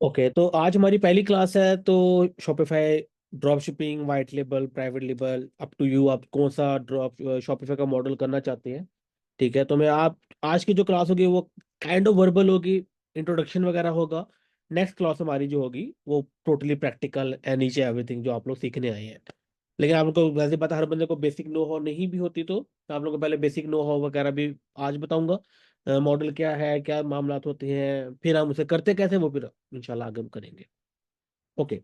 Okay, तो आज हमारी पहली क्लास है। तो Shopify drop shipping, white label, private label, up to you, आप कौन सा ड्रॉप शॉपिफाई का मॉडल करना चाहते हैं। ठीक है, तो मैं आप आज की जो क्लास होगी वो काइंड ऑफ वर्बल होगी, इंट्रोडक्शन वगैरह होगा। नेक्स्ट क्लास हमारी जो होगी वो टोटली प्रैक्टिकल एंड नीचे एवरीथिंग जो आप लोग सीखने आए हैं। लेकिन आप लोग को वैसे पता, हर बंदे को बेसिक नो हो नहीं भी होती, तो मैं आप लोगों को पहले बेसिक नो हो वगैरह भी आज बताऊंगा। मॉडल क्या है, क्या मामला होते हैं, फिर हम उसे करते कैसे, वो फिर इंशाल्लाह आगे हम करेंगे। ओके,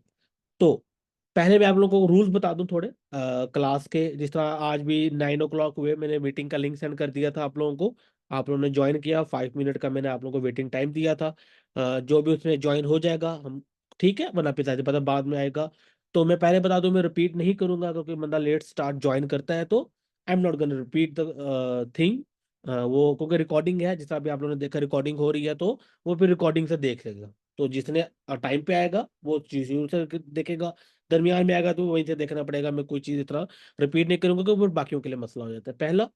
तो पहले मैं आप लोगों को रूल्स बता दूं थोड़े क्लास के। जिस तरह आज भी 9 o'clock हुए, मैंने मीटिंग का लिंक सेंड कर दिया था आप लोगों को। आप लोगों ने ज्वाइन किया, 5 मिनट का मैंने आप लोगों को वेटिंग टाइम दिया था। जो भी उसमें ज्वाइन हो जाएगा हम, ठीक है, वरना पिता पता बाद में आएगा। तो मैं पहले बता दूं, मैं रिपीट नहीं करूंगा क्योंकि बंदा लेट स्टार्ट ज्वाइन करता है, तो I am not gonna repeat the thing. वो क्योंकि रिकॉर्डिंग है, जिस तरह भी आप लोगों ने देखा रिकॉर्डिंग हो रही है, तो वो फिर रिकॉर्डिंग से देख लेगा। तो जिसने टाइम पे आएगा वो चीज से देखेगा, दरमियान में आएगा तो वहीं से देखना पड़ेगा। मैं कोई चीज इतना रिपीट नहीं करूंगा क्योंकि फिर बाकियों के लिए मसला हो जाता है, पहला।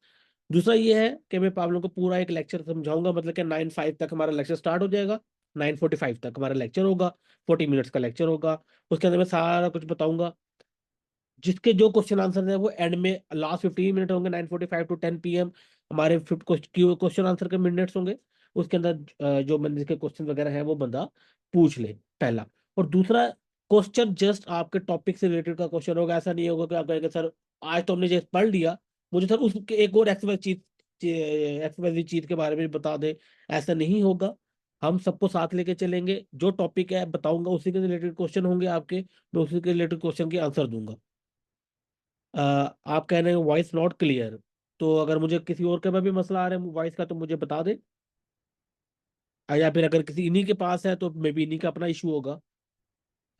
दूसरा ये है कि मैं आप लोगों को पूरा एक लेक्चर समझाऊंगा, मतलब कि 9:05 तक हमारा लेक्चर स्टार्ट हो जाएगा। 9:45 तक हमारा लेक्चर होगा, 40 मिनट्स का लेक्चर होगा। उसके अंदर मैं सारा कुछ बताऊंगा। जिसके जो क्वेश्चन आंसर है वो एंड में लास्ट 15 मिनट होंगे, 9:45 to 10 PM हमारे क्वेश्चन आंसर के मिनट्स होंगे। उसके अंदर जो बंदे के क्वेश्चन वगैरह है वो बंदा पूछ ले, पहला। और दूसरा, क्वेश्चन जस्ट आपके टॉपिक से रिलेटेड का क्वेश्चन होगा। ऐसा नहीं होगा कि आप कहेंगे सर आज तो हमने जैसे पढ़ लिया, मुझे सर उसके एक और एक्सवाइज चीज के बारे में बता दे। ऐसा नहीं होगा। हम सबको साथ लेके चलेंगे, जो टॉपिक है बताऊंगा उसी के रिलेटेड क्वेश्चन होंगे आपके, मैं उसी के रिलेटेड क्वेश्चन के आंसर दूंगा। आप कह रहे हैं वॉइस नॉट क्लियर, तो अगर मुझे किसी और का भी मसला आ रहा है वॉइस का तो मुझे बता दे। या फिर अगर किसी इन्हीं के पास है तो मे बी इन्हीं का अपना इशू होगा।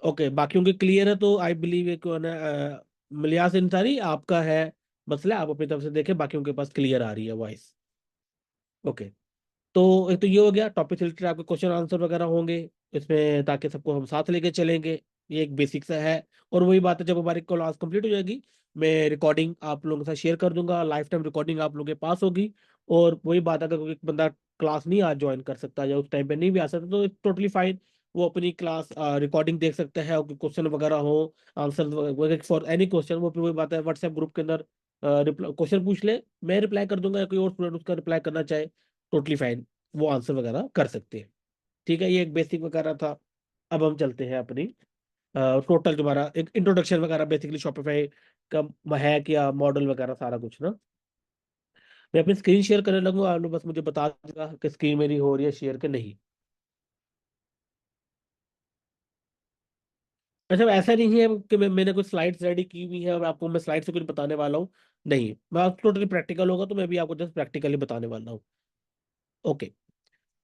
ओके, बाकियों के क्लियर है तो आई बिलीव ये कौन है, मलियास इंसारी आपका है मसला, आप अपनी तरफ से देखें बाकियों के पास क्लियर आ रही है वॉइस। ओके, तो एक तो ये हो गया टॉपिक से रिलेटेड, आपके क्वेश्चन आंसर वगैरह होंगे इसमें, ताकि सबको हम साथ लेके चलेंगे। ये एक बेसिक सा है। और वही बात है, जब हमारी क्लास कंप्लीट हो जाएगी मैं रिकॉर्डिंग आप लोगों के साथ शेयर कर दूंगा, लाइफ टाइम रिकॉर्डिंग आप लोगों के पास होगी। और वही बात है, अगर कोई बंदा क्लास नहीं आज ज्वाइन कर सकता या उस टाइम पे नहीं भी आ सकता तो टोटली फाइन। वो अपनी क्लास रिकॉर्डिंग देख सकता है, और क्वेश्चन वगैरह हो, आंसर फॉर एनी क्वेश्चन, वो फिर वही बात है व्हाट्सएप ग्रुप के अंदर क्वेश्चन पूछ ले, मैं रिप्लाई कर दूंगा, या कोई और स्टूडेंट उसका रिप्लाई करना चाहे, टोटली फाइन, वो आंसर वगैरह कर सकते हैं। ठीक है, ये एक बेसिक वगैरह था। अब हम चलते हैं अपनी टोटल तुम्हारा एक इंट्रोडक्शन वगैरह, बेसिकली शॉपिफाई का है क्या मॉडल वगैरह सारा कुछ ना। मैं अपनी स्क्रीन शेयर करने लगूंगा, आप लोग बस मुझे बता देगा कि स्क्रीन मेरी हो रही है शेयर के नहीं। अच्छा, ऐसा नहीं है कि मैंने कुछ स्लाइड्स रेडी की हुई है और आपको मैं स्लाइड से कुछ बताने वाला हूँ। नहीं, मैं टोटली प्रैक्टिकल होगा, तो मैं भी आपको जस्ट प्रैक्टिकली बताने वाला हूँ। ओके,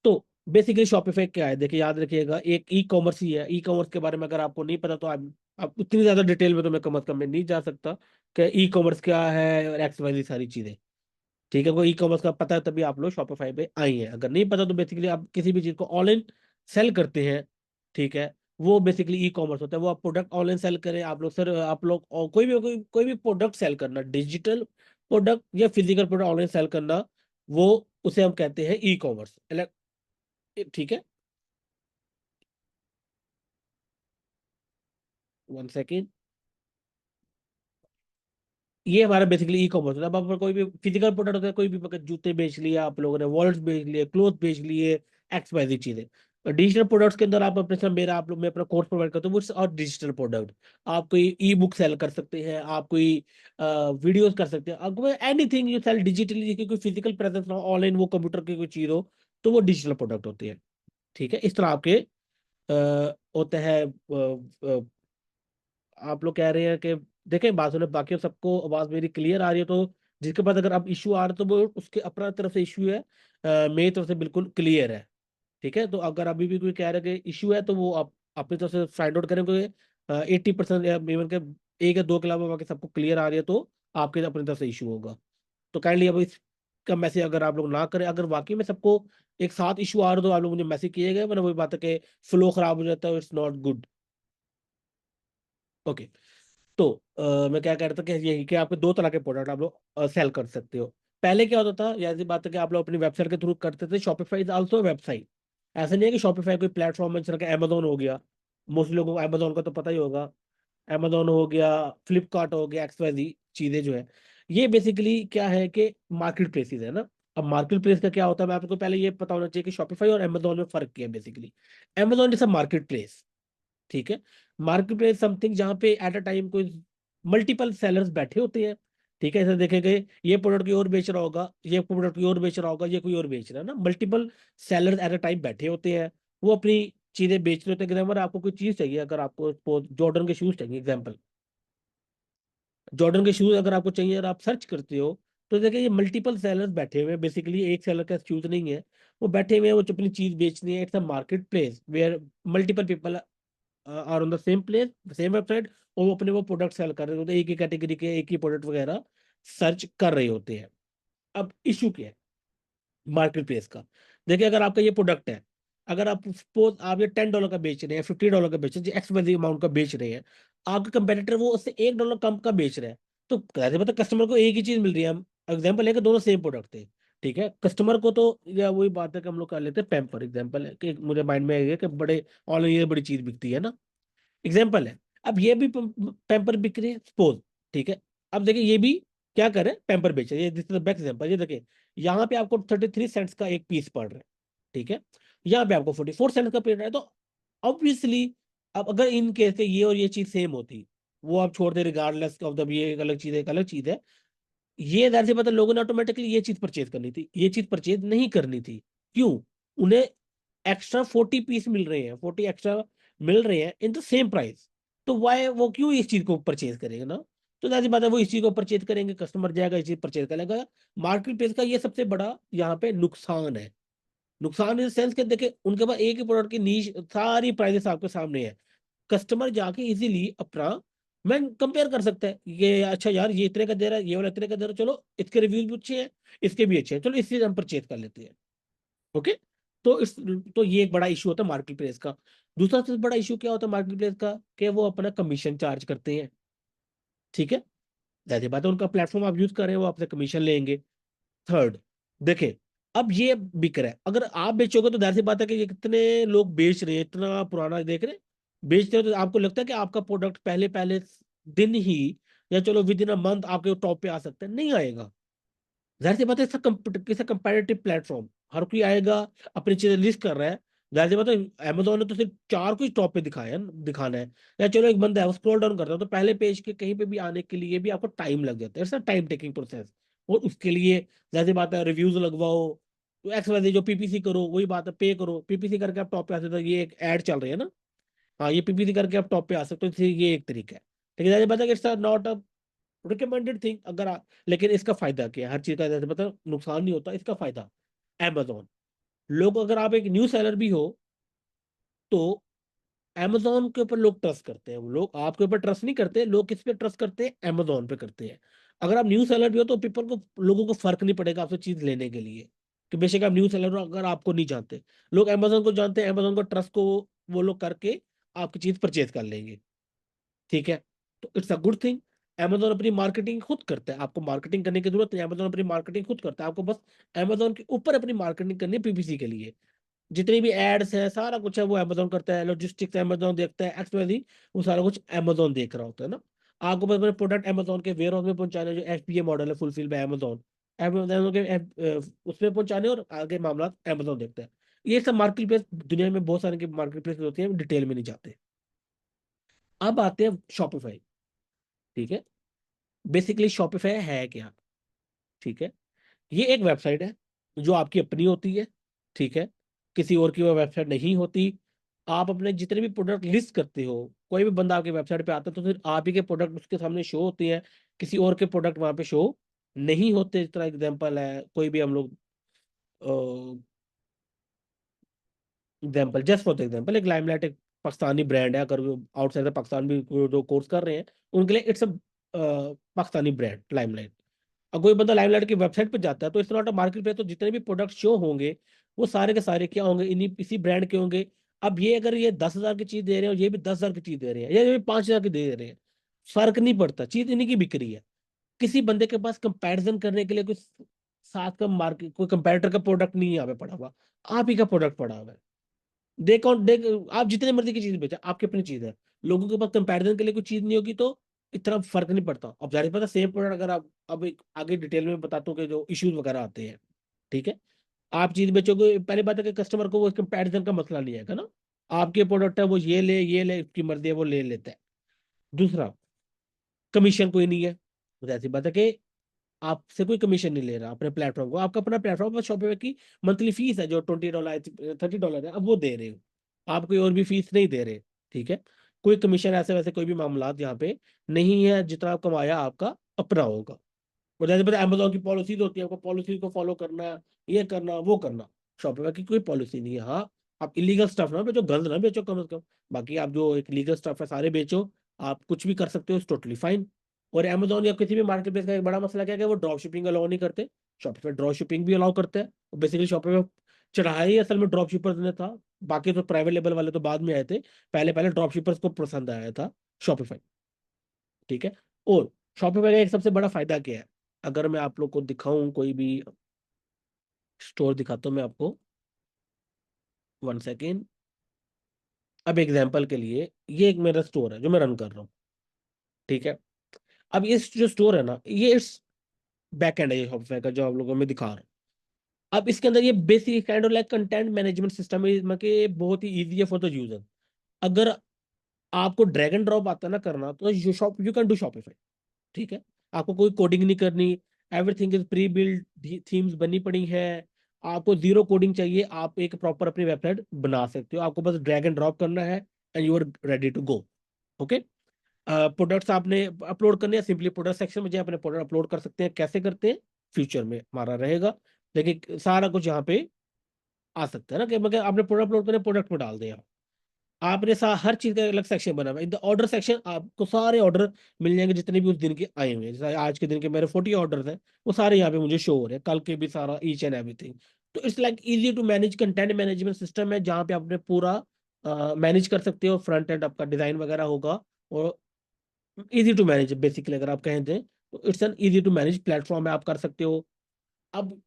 तो बेसिकली शॉपिफाई क्या है, देखिए याद रखिएगा, एक ई कॉमर्स ही है। ई कॉमर्स के बारे में अगर आपको नहीं पता तो आप उतनी ज्यादा डिटेल में तो मैं कम से कम में नहीं जा सकता कि ई कॉमर्स क्या है और एक्स वाई सारी चीजें। ठीक है, कोई ई कॉमर्स का पता है तभी आप लोग शॉपिफाई पे आई हैं, अगर नहीं पता तो बेसिकली आप किसी भी चीज को ऑनलाइन सेल करते हैं। ठीक है, वो बेसिकली ई कॉमर्स होता है। वो आप प्रोडक्ट ऑनलाइन सेल करें, आप लोग सर आप लोग और कोई भी प्रोडक्ट सेल करना, डिजिटल प्रोडक्ट या फिजिकल प्रोडक्ट ऑनलाइन सेल करना, वो उसे हम कहते हैं ई कॉमर्स। ठीक है, 1 सेकेंड। ये हमारा बेसिकली ई कॉमर्स होता है। अब आप कोई भी फिजिकल प्रोडक्ट होता है, कोई भी अगर जूते बेच लिए आप लोगों ने, वॉलेट्स बेच लिए, क्लोथ बेच लिए, एक्स वाई चीजें। डिजिटल प्रोडक्ट्स के अंदर आप अपने साथ मेरा आप लोग मैं अपना कोर्स प्रोवाइड करता हूँ वो, और डिजिटल प्रोडक्ट आप कोई ई बुक सेल कर सकते हैं, आप कोई वीडियोस कर सकते हैं, आपको एनीथिंग यू सेल डिजिटली, जिसकी कोई फिजिकल प्रेजेंस ना हो, ऑनलाइन वो कंप्यूटर की कोई चीज हो, तो वो डिजिटल प्रोडक्ट होती है। ठीक है, इस तरह आपके होते हैं। आप लोग कह रहे हैं कि देखें बात सुने, बाकी सबको आवाज मेरी क्लियर आ रही है, तो जिसके पास अगर आप इशू आ रहे तो वो उसके अपना तरफ से इशू है, मेरी तरफ से बिल्कुल क्लियर है। ठीक है, तो अगर अभी भी कोई कह रहा है कि इशू है तो वो आप अपनी तरफ से फाइंड आउट करें, क्योंकि 80% या इवन के एक या दो के अलावा बाकी सबको क्लियर आ रही है, तो आपके अपनी तरफ से इशू होगा। तो काइंडली अब इसका मैसेज अगर आप लोग ना करें, अगर वाकई में सबको एक साथ इशू आ रहा है तो आप लोग मुझे मैसेज किए गए, वरना वही बात है कि फ्लो खराब हो जाता है, इट्स नॉट गुड। ओके, तो मैं क्या कह रहा था कि यही कि आपके दो तरह के प्रोडक्ट आप लोग सेल कर सकते हो। पहले क्या होता था, ऐसी बात है कि आप लोग अपनी वेबसाइट के थ्रू करते थे, शॉपिफाई इज आल्सो वेबसाइट। ऐसा नहीं है कि शॉपिफाई कोई प्लेटफॉर्म है, जैसे अमेजोन हो गया, मोस्ट लोगों को अमेजोन का तो पता ही होगा। अमेजोन हो गया, फ्लिपकार्ट हो गया, एक्सवाईजी चीजें जो है, ये बेसिकली क्या है कि मार्केट प्लेसेस है ना। अब मार्केट प्लेस का क्या होता है, मैं आपको पहले ये पता होना चाहिए कि शॉपिफाई और अमेजोन में फर्क क्या है basically. Amazon is a market place, ठीक है। मार्केट प्लेस समथिंग जहाँ पे एट अ टाइम कोई मल्टीपल सेलर्स बैठे होते हैं, ठीक है। ऐसे देखेंगे, ये प्रोडक्ट कोई और बेच रहा होगा, ये प्रोडक्ट कोई और बेच रहा होगा, ये कोई और बेच रहा है ना, multiple sellers at a time बैठे होते हैं, वो अपनी चीजें बेच रहे होते हैं। एग्जाम्पल, आपको कोई चीज चाहिए, अगर आपको जॉर्डन के शूज चाहिए एग्जाम्पल, जॉर्डन के शूज अगर आपको चाहिए और आप सर्च करते हो, तो देखिए ये मल्टीपल सेलर्स बैठे हुए हैं, बेसिकली एक सेलर का शूज नहीं है, वो बैठे हुए हैं, वो अपनी चीज बेचनी है। It's a market place where multiple people are on the same place, same website, और वो अपने वो प्रोडक्ट सेल कर रहे होते हैं, एक ही कैटेगरी के एक ही प्रोडक्ट वगैरह सर्च कर रहे होते हैं। अब इशू क्या है मार्केट प्लेस का? देखिए, अगर आपका ये प्रोडक्ट है, अगर आप सपोज आप ये $10 का बेच रहे हैं, $50 का बेच रहे हैं, एक्स वाई अमाउंट का बेच रहे हैं, आपका कंपेटिटर वो उससे $1 कम का बेच रहा है, तो कैसे पता कस्टमर को एक ही चीज मिल रही है। हम एग्जाम्पल है कि दोनों सेम प्रोडक्ट थे, ठीक है। कस्टमर को तो, या वही बात है कि हम लोग कर लेते हैं पैम्पर एग्जाम्पल है कि मुझे माइंड में है कि बड़े ऑनलाइन ये बड़ी चीज बिकती है ना, एग्जाम्पल है। अब ये भी पैम्पर बिक रही है सपोज, ठीक है। अब देखिए ये भी क्या करे, पैम्पर बेच रहे हैं, ये this is the best example. ये देखिए, यहाँ पे आपको 33 सेंट्स का एक पीस पड़ रहा है, ठीक है। यहाँ पे आपको 44 सेंट्स का पड़ रहा है, तो ऑब्वियसली अब अगर इन केस के ये और ये चीज सेम होती, वो आप छोड़ दे रिगार्डलेस ऑफ द, ये एक अलग चीज है, एक अलग चीज है, ये जाहिर सी बात है लोगों ने ऑटोमेटिकली ये चीज परचेज करनी थी, ये चीज परचेज नहीं करनी थी। क्यों? उन्हें एक्स्ट्रा 40 पीस मिल रहे हैं, 40 एक्स्ट्रा मिल रहे हैं इन द सेम प्राइस, तो वाई वो क्यों इस चीज को परचेज करेगा ना? तो जाहिर सी बात है वो इस चीज को परचेज करेंगे, कस्टमर जाएगा इस चीज परचेज करेगा। मार्केट प्लेस का ये सबसे बड़ा यहाँ पे नुकसान है। नुकसान इन सेंस के देखिए, उनके पास एक ही प्रोडक्ट की नीश सारी प्राइसेस आपके सामने है, कस्टमर जाके इजीली अपना मैं कंपेयर कर सकता है, ये अच्छा यार ये इतने का दे रहा है, ये वाला इतने का दे रहा है, चलो इसके रिव्यूज भी अच्छे हैं, इसके भी अच्छे हैं, चलो इससे हम परचेज कर लेते हैं। ओके। तो इस तो ये एक बड़ा इशू होता है मार्केट प्लेस का। दूसरा सबसे बड़ा इशू क्या होता है मार्केट प्लेस का, कि वो अपना कमीशन चार्ज करते हैं, ठीक है। जाहिर बात है उनका प्लेटफॉर्म आप यूज कर रहे हैं, वो आपसे कमीशन लेंगे। थर्ड, देखें, अब ये बिक रहा है, अगर आप बेचोगे तो जाहिर सी बात है कि ये कितने लोग बेच रहे हैं, इतना पुराना देख रहे हैं, बेचते हो, तो आपको लगता है कि आपका प्रोडक्ट पहले पहले दिन ही, या चलो विद इन अ मंथ आपके टॉप पे आ सकता है, नहीं आएगा। जाहिर सी बात है, इसका कंपेरेटिव प्लेटफॉर्म, हर कोई आएगा, अपनी चीजें लिस्ट कर रहा है। जाहिर सी बात है अमेजोन ने तो सिर्फ चार को ही टॉप पे दिखाया दिखाना है, या चलो एक बंदा है वो स्क्रॉल डाउन करता है, तो पहले पेज के कहीं पे भी आने के लिए भी आपको टाइम लग जाता है, it's a time taking process. और उसके लिए जाहिर सी बात है रिव्यूज लगवाओ, तो एक्स वाई जो पीपीसी करो, वही बात है, पे करो, पीपीसी करके आप टॉप पे आ सकते हो, ये एक ऐड चल रही है ना, हाँ ये पीपीसी करके आप टॉप पे आ सकते हो, इसलिए ये एक तरीका है। लेकिन जाहिर बात है कि it's not a recommended thing, अगर लेकिन इसका फायदा क्या है, हर चीज का जैसे मतलब नुकसान नहीं होता, इसका फायदा Amazon, लोग, अगर आप एक न्यू सेलर भी हो, तो Amazon के ऊपर लोग ट्रस्ट करते हैं, लोग आपके ऊपर ट्रस्ट नहीं करते, लोग किस पे ट्रस्ट करते हैं, Amazon पे करते हैं। अगर आप न्यू सेलर भी हो तो पीपल को, लोगों को फर्क नहीं पड़ेगा आपसे चीज लेने के लिए, कि बेशक आप न्यू सेलर हो, अगर आपको नहीं जानते, लोग Amazon को जानते हैं, Amazon को ट्रस्ट को वो लोग करके आपकी चीज परचेज कर लेंगे, ठीक है। तो it's a good thing. Amazon अपनी मार्केटिंग खुद करता है, आपको मार्केटिंग करने की जरूरत नहीं, Amazon अपनी मार्केटिंग खुद करता है, आपको बस Amazon के ऊपर अपनी मार्केटिंग करनी है पीपीसी के लिए। जितनी भी एड्स है, सारा कुछ है वो Amazon करता है, लॉजिस्टिक्स Amazon देखता है, एक्सवाइजी वो सारा कुछ Amazon देख रहा होता है ना। आपको बस अपने प्रोडक्ट Amazon के वेयर हाउस में पहुंचाने, जो एफबीए मॉडल है, फुलफिल बाय Amazon, Amazon के उसमें पहुंचाने, और आगे मामला Amazon देखता है। ये सब मार्केट प्लेस दुनिया में बहुत सारे मार्केट प्लेस होती है, डिटेल में नहीं जाते। अब आते हैं शॉपिफाई, ठीक है। बेसिकली शॉपिफाई है क्या, ठीक है। ये एक वेबसाइट है जो आपकी अपनी होती है, ठीक है, किसी और की वो वेबसाइट नहीं होती। आप अपने जितने भी प्रोडक्ट लिस्ट करते हो, कोई भी बंदा आपके वेबसाइट पे आता है तो फिर आप ही के प्रोडक्ट उसके सामने शो होते हैं, किसी और के प्रोडक्ट वहां पे शो नहीं होते। इस तरह एग्जांपल है, कोई भी हम लोग example, just for the example, एक लाइमलाइट एक पाकिस्तानी ब्रांड है, अगर आउटसाइड पाकिस्तान भी जो कोर्स कर रहे हैं उनके लिए it's a Pakistani brand limelight. अब कोई बंदा लाइमलाइट की वेबसाइट पे जाता है, तो इस तरह मार्केट पे तो जितने भी प्रोडक्ट शो होंगे, वो सारे के सारे क्या होंगे, इन्हीं इसी ब्रांड के होंगे। अब ये अगर ये 10,000 की चीज दे रहे हैं और ये भी 10,000 की चीज दे रहे हैं, या ये भी 5,000 की दे रहे हैं, फर्क नहीं पड़ता, चीज इन्हीं की बिक रही है। किसी बंदे के पास कंपैरिजन करने के लिए कोई साथ का मार्केट, कोई कंपैरेटर का प्रोडक्ट नहीं है यहाँ पे पड़ा हुआ, आप ही का प्रोडक्ट पड़ा हुआ है। देख, आप जितने मर्जी की चीज बेचा, आपकी अपनी चीज है। लोगों के पास कंपैरिजन के लिए कोई चीज नहीं होगी तो इतना फर्क नहीं पड़ता। अब जाहिर पता सेम प्रोडक्ट अगर आप, अब एक आगे डिटेल में बताता हूँ कि जो इश्यूज वगैरह आते हैं, ठीक है। आप चीज बेचोगे, पहली बात है कि कस्टमर को वो कंपैरिजन का मसला नहीं आएगा ना। आपके प्रोडक्ट है, वो ये ले, उसकी मर्जी है, वो ले लेता है। दूसरा, कमीशन कोई नहीं है। तो ऐसी बात है कि आपसे कोई कमीशन नहीं ले रहा अपने प्लेटफॉर्म को, आपका अपना प्लेटफॉर्म, बस शॉपिफाई की मंथली फीस है जो $20 $30 है, अब वो दे रहे हो। आप कोई और भी फीस नहीं दे रहे, ठीक है। कोई कमीशन ऐसे वैसे कोई भी मामला यहाँ पे नहीं है, जितना आप कमाया आपका अपना होगा। और जैसे पता अमेजोन की पॉलिसीज होती है, आपको पॉलिसी को फॉलो करना है, ये करना वो करना। शॉपिफाई की कोई पॉलिसी नहीं है। हाँ, आप इलीगल स्टफ ना बेचो, गंद ना बेचो कम से कम। बाकी आप जो एक लीगल स्टफ है सारे बेचो, आप कुछ भी कर सकते हो, टोटली फाइन। और अमेजोन या किसी भी मार्केट प्लेस का एक बड़ा मसला क्या है कि वो ड्रॉप शिपिंग अलाउ नहीं करते। शॉपिफाई ड्रॉप शिपिंग भी अलाउ करते हैं। बेसिकली शॉपिफाई चढ़ाया ही असल में ड्रॉप शिपर्स ने था। बाकी तो प्राइवेट लेवल वाले तो बाद में आए थे। पहले पहले ड्रॉप शिपर्स को पसंद आया था शॉपिफाई, ठीक है। और शॉपिफाई का एक सबसे बड़ा फायदा क्या है, अगर मैं आप लोग को दिखाऊं कोई भी स्टोर दिखाता हूं मैं आपको, 1 सेकेंड। अब एग्जांपल के लिए ये एक मेरा स्टोर है जो मैं रन कर रहा हूँ, ठीक है। अब इस जो स्टोर है ना, ये इस बैक एंड है ये शॉपिफाई का जो आप लोगों में दिखा रहा हूँ। अब इसके अंदर ये basic kind of like content management system है, मतलब कि ये बहुत ही इजी है फॉर द यूजर। अगर आपको ड्रैग एंड ड्रॉप आता ना करना, तो यू कैन डू शॉपिफाई, ठीक है। आपको कोई कोडिंग नहीं करनी, everything is pre build, themes बनी पड़ी है। आपको जीरो कोडिंग चाहिए, आप एक प्रॉपर अपनी वेबसाइट बना सकते हो। आपको बस ड्रैग एंड ड्रॉप करना है and you are ready to go. Okay. Products आपने अपलोड करने हैं, सिंपली प्रोडक्ट सेक्शन में जाए अपने प्रोडक्ट अपलोड कर सकते हैं। कैसे करते हैं फ्यूचर में हमारा रहेगा, लेकिन सारा कुछ यहाँ पे आ सकता है ना कि मगर आपने प्रोडक्ट अपलोड करने, प्रोडक्ट में डाल दिया। आपने हर चीज का अलग सेक्शन बना हुआ है। इन द ऑर्डर सेक्शन आपको सारे ऑर्डर मिल जाएंगे जितने भी उस दिन के आए हुए हैं। जैसे आज के दिन के मेरे 40 ऑर्डर हैं, वो सारे यहाँ पे मुझे शो हो रहे हैं, कल के भी सारा ईच एंड एवरीथिंग। तो it's like easy to manage, content management system है जहाँ पे आपने पूरा मैनेज कर सकते हो। फ्रंट एंड आपका डिजाइन वगैरह होगा, और इजी टू मैनेज बेसिकली अगर आप कहें तो it's an easy to manage platform है, आप कर सकते हो। अब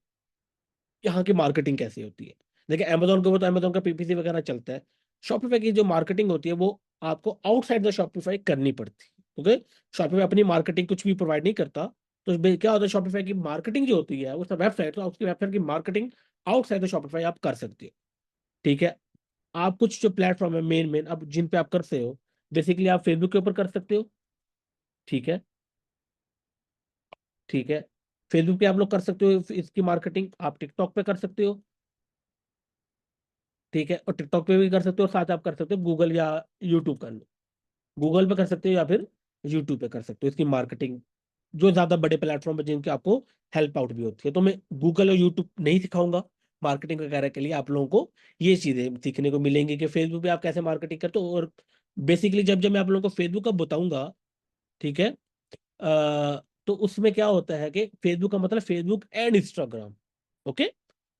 यहाँ की मार्केटिंग कैसे होती है, देखिए अमेजोन के वो तो अमेजोन का पीपीसी वगैरह चलता है। शॉपिफाई की जो मार्केटिंग होती है वो आपको आउटसाइड द शॉपिफाई करनी पड़ती है। ओके। शॉपिफाई अपनी मार्केटिंग कुछ भी प्रोवाइड नहीं करता। तो क्या होता है, शॉपिफाई की मार्केटिंग जो होती है उसका वेबसाइट, तो उसकी वेबसाइट की मार्केटिंग आउटसाइड द शॉपिफाई आप कर सकते हो, ठीक है। आप कुछ जो प्लेटफॉर्म है मेन मेन अब जिन पे आप करते हो, बेसिकली आप फेसबुक के ऊपर कर सकते हो, ठीक है। ठीक है, फेसबुक पे आप लोग कर सकते हो इसकी मार्केटिंग, आप टिकटॉक पे कर सकते हो, ठीक है। और टिकटॉक पे भी कर सकते हो, साथ आप कर सकते हो गूगल या यूट्यूब कर लो। गूगल पे कर सकते हो या फिर यूट्यूब पे कर सकते हो इसकी मार्केटिंग, जो ज्यादा बड़े प्लेटफॉर्म है जिनके आपको हेल्प आउट भी होती है। तो मैं गूगल और यूट्यूब नहीं सिखाऊंगा मार्केटिंग वगैरह के लिए। आप लोगों को ये चीजें सीखने को मिलेंगी कि फेसबुक पे आप कैसे मार्केटिंग करते हो। और बेसिकली जब जब मैं आप लोगों को फेसबुक का बताऊंगा, ठीक है, तो उसमें क्या होता है कि फेसबुक का मतलब फेसबुक एंड इंस्टाग्राम। ओके।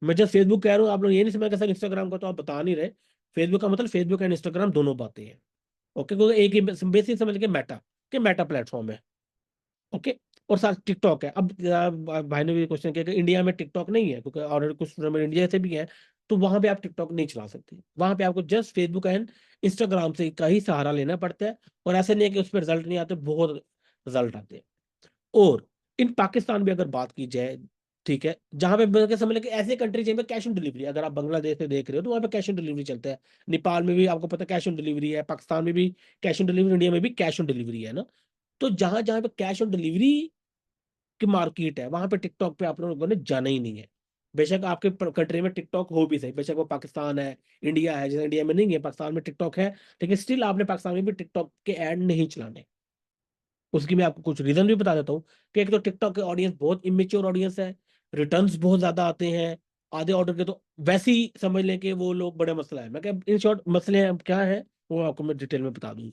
मैं जब फेसबुक कह रहा हूँ, आप लोग ये नहीं समझ सर इंस्टाग्राम का तो आप बता नहीं रहे। फेसबुक का मतलब फेसबुक एंड इंस्टाग्राम दोनों बातें हैं। ओके, क्योंकि एक ही बेसिक समझ के मेटा, कि मेटा प्लेटफॉर्म है। ओके। और साथ टिकटॉक है। अब भाई ने भी क्वेश्चन किया कि इंडिया में टिकटॉक नहीं है, क्योंकि ऑलरेडी कुछ स्टूडेंट इंडिया से भी हैं, तो वहां पे आप टिकटॉक नहीं चला सकते। वहां पे आपको जस्ट फेसबुक एंड इंस्टाग्राम से का ही सहारा लेना पड़ता है। और ऐसे नहीं है कि उस पर रिजल्ट नहीं आते, बहुत रिजल्ट आते हैं। और इन पाकिस्तान भी अगर बात की जाए, ठीक है, जहां पे मतलब समझ लें कि ऐसे कंट्री जहाँ पे कैश ऑन डिलीवरी, अगर आप बांग्लादेश से देख रहे हो तो वहां पे कैश ऑन डिलीवरी चलता है। नेपाल में भी आपको पता है कैश ऑन डिलीवरी है, पाकिस्तान में भी कैश ऑन डिलीवरी, इंडिया में भी कैश ऑन डिलीवरी है ना। तो जहां जहां पे कैश ऑन डिलीवरी की मार्केट है, वहां पे टिकटॉक पे आप लोगों ने जाना ही नहीं है। बेशक आपके कंट्री में टिकटॉक हो भी सही, बेशक वो पाकिस्तान है, इंडिया है, जैसे इंडिया में नहीं है पाकिस्तान में टिकटॉक है, लेकिन स्टिल आपने पाकिस्तान में भी टिकटॉक के ऐड नहीं चलाने। उसकी मैं आपको कुछ रीजन भी बता देता हूँ कि एक तो टिकटॉक के ऑडियंस बहुत इमेच्योर ऑडियंस है, रिटर्न्स बहुत ज्यादा आते हैं आधे ऑर्डर के। तो वैसे ही समझ लें कि वो लोग बड़े मसला है। मैं क्या इन शॉर्ट मसले हैं क्या है, वो आपको मैं डिटेल में बता दूँ।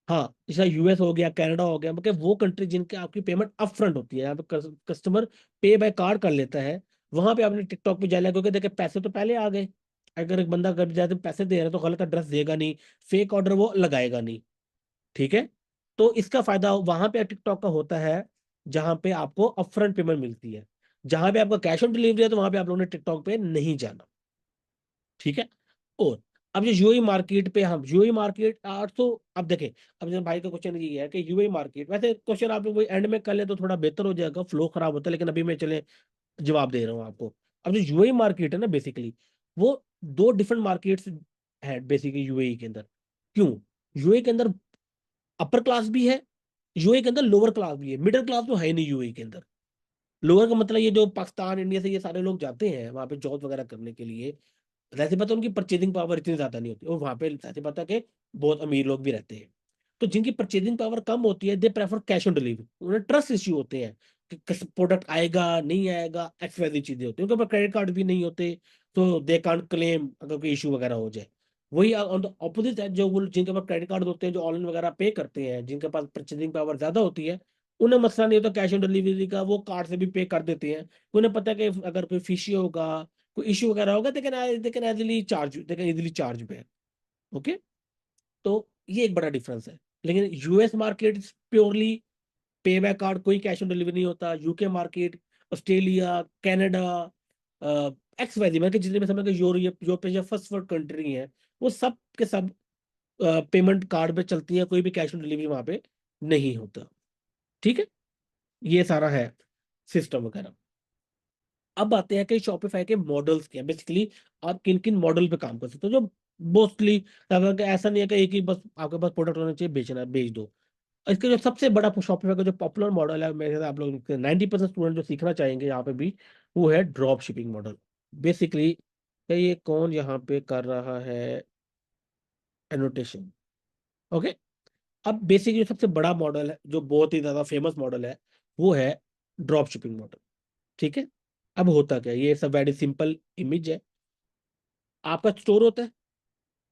हाँ, जैसे यूएस हो गया, कनाडा हो गया, मतलब वो कंट्री जिनके आपकी पेमेंट अप फ्रंट होती है, यहाँ पे कस्टमर पे बाय कार्ड कर लेता है, वहां पे आपने टिकटॉक पे जाना है, क्योंकि देखिए पैसे तो पहले आ गए। अगर एक बंदा कभी जाते पैसे दे रहा है तो गलत एड्रेस देगा नहीं, फेक ऑर्डर वो लगाएगा नहीं, ठीक है। तो इसका फायदा वहां पे टिकटॉक का होता है जहां पे आपको अपफ्रंट पेमेंट मिलती है। जहां पे आपका कैश ऑन डिलीवरी है तो वहां पे आप लोगों ने टिकटॉक पे नहीं जाना, ठीक है। और अब जो यूएई मार्केट पे, हम यूएई मार्केट 800, अब देखें, अब जब भाई का क्वेश्चन ये है कि यूएई मार्केट, वैसे क्वेश्चन आप वही एंड में कर ले तो थोड़ा बेहतर हो जाएगा, फ्लो खराब होता है, लेकिन अभी मैं चले जवाब दे रहा हूँ आपको। अब जो यूएई मार्केट है ना बेसिकली, वो दो डिफरेंट मार्केट्स है बेसिकली यूएई के अंदर। क्यों? यूएई के अंदर अपर क्लास भी है, यूएई के अंदर लोअर क्लास भी है, मिडिल क्लास तो है नहीं यूएई के अंदर। लोअर का मतलब ये जो पाकिस्तान इंडिया से ये सारे लोग जाते हैं वहां पे जॉब वगैरह करने के लिए, वैसे पता उनकी परचेजिंग पावर इतनी ज्यादा नहीं होती, और वहां पे ऐसे पता कि बहुत अमीर लोग भी रहते हैं। तो जिनकी परचेजिंग पावर कम होती है, they prefer cash on delivery, उन्हें ट्रस्ट इश्यू होते हैं कि प्रोडक्ट आएगा नहीं आएगा, एक्स वाई चीजें होती है, उनके पास क्रेडिट कार्ड भी नहीं होते, तो दे कांट क्लेम अगर कोई इशू वगैरह हो जाए। वही ऑन द ऑपोजिट है, जो जिनके पास क्रेडिट कार्ड होते हैं, जो ऑनलाइन वगैरह पे करते हैं, जिनके पास परचेजिंग पावर ज्यादा होती है, उन्हें मसला नहीं होता कैश ऑन डिलीवरी का, वो कार्ड से भी पे कर देते हैं। उन्हें पता है कि अगर कोई फिशी होगा, कोई इशू वगैरह होगा, they can easily charge back. Okay, तो ये एक बड़ा डिफरेंस है। लेकिन US market purely pay back card, कोई कैश ऑन डिलीवरी नहीं होता। UK market, Australia, Canada, X Y मतलब कि जितने भी समय के यूरोप यूरोप या फर्स्ट वर्ल्ड कंट्री है, वो सब के सब पेमेंट कार्ड पे चलती है, कोई भी कैश ऑन डिलीवरी वहां पे नहीं होता। ठीक है, ये सारा है सिस्टम वगैरह। अब आते हैं कि शॉपिफाई के मॉडल्स क्या है बेसिकली, आप किन किन मॉडल पे काम कर सकते हो, जो मोस्टली, अगर ऐसा नहीं है कि एक ही बस आपके पास प्रोडक्ट होना चाहिए, बेचना है बेच दो। इसका जो सबसे बड़ा शॉपिफाई का जो पॉपुलर मॉडल है, मेरे साथ आप लोग 90% स्टूडेंट जो सीखना चाहेंगे यहाँ पे भी, वो है ड्रॉप शिपिंग मॉडल। बेसिकली ये कौन यहाँ पे कर रहा है एनोटेशन? ओके, अब बेसिकली सबसे बड़ा मॉडल है, जो बहुत ही ज्यादा फेमस मॉडल है, वो है ड्रॉप शिपिंग मॉडल। ठीक है, अब होता क्या है, ये सब वेरी सिंपल इमेज है। आपका स्टोर होता है,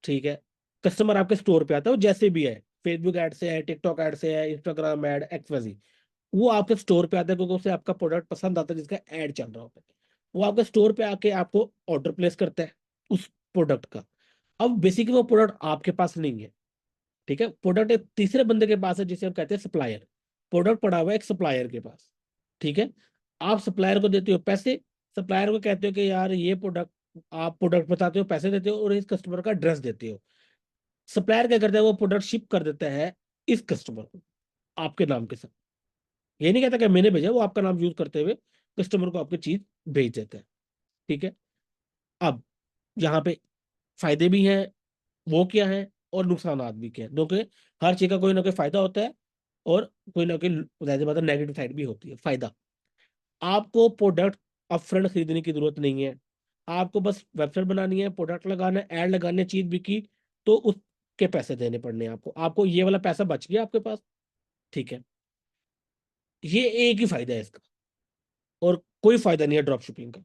ठीक है, कस्टमर आपके स्टोर पे आता है, वो जैसे भी है, फेसबुक ऐड से है, टिकटॉक ऐड से है, इंस्टाग्राम ऐड, एक्सवाईजेड, वो आपके स्टोर पे आता है क्योंकि उसे आपका प्रोडक्ट पसंद आता है जिसका ऐड चल रहा होता है। वो आपके स्टोर पे आके आपको ऑर्डर प्लेस करता है उस प्रोडक्ट का। अब बेसिकली वो प्रोडक्ट आपके पास नहीं है, ठीक है, प्रोडक्ट एक तीसरे बंदे के पास है, जिसे हम कहते हैं सप्लायर। प्रोडक्ट पड़ा हुआ है एक सप्लायर के पास, ठीक है। आप सप्लायर को देते हो पैसे, सप्लायर को कहते हो कि यार ये प्रोडक्ट, आप प्रोडक्ट बताते हो, पैसे देते हो, और इस कस्टमर का एड्रेस देते हो। सप्लायर क्या करता है, वो प्रोडक्ट शिप कर देता है इस कस्टमर को आपके नाम के साथ। ये नहीं कहता कि मैंने भेजा, वो आपका नाम यूज करते हुए कस्टमर को आपकी चीज भेज देता है। ठीक है, अब यहाँ पे फायदे भी हैं, वो क्या है, और नुकसानात भी क्या है, क्योंकि हर चीज का कोई ना कोई फायदा होता है, और कोई ना कोई ज्यादा मतलब नेगेटिव साइड भी होती है। फायदा, आपको प्रोडक्ट अपफ्रंट खरीदने की जरूरत नहीं है, आपको बस वेबसाइट बनानी है, प्रोडक्ट लगाना है, ऐड लगाने है, चीज बिकी तो उसके पैसे देने पड़ने हैं आपको, आपको ये वाला पैसा बच गया आपके पास। ठीक है, ये एक ही फायदा है इसका, और कोई फायदा नहीं है ड्रॉप शिपिंग का।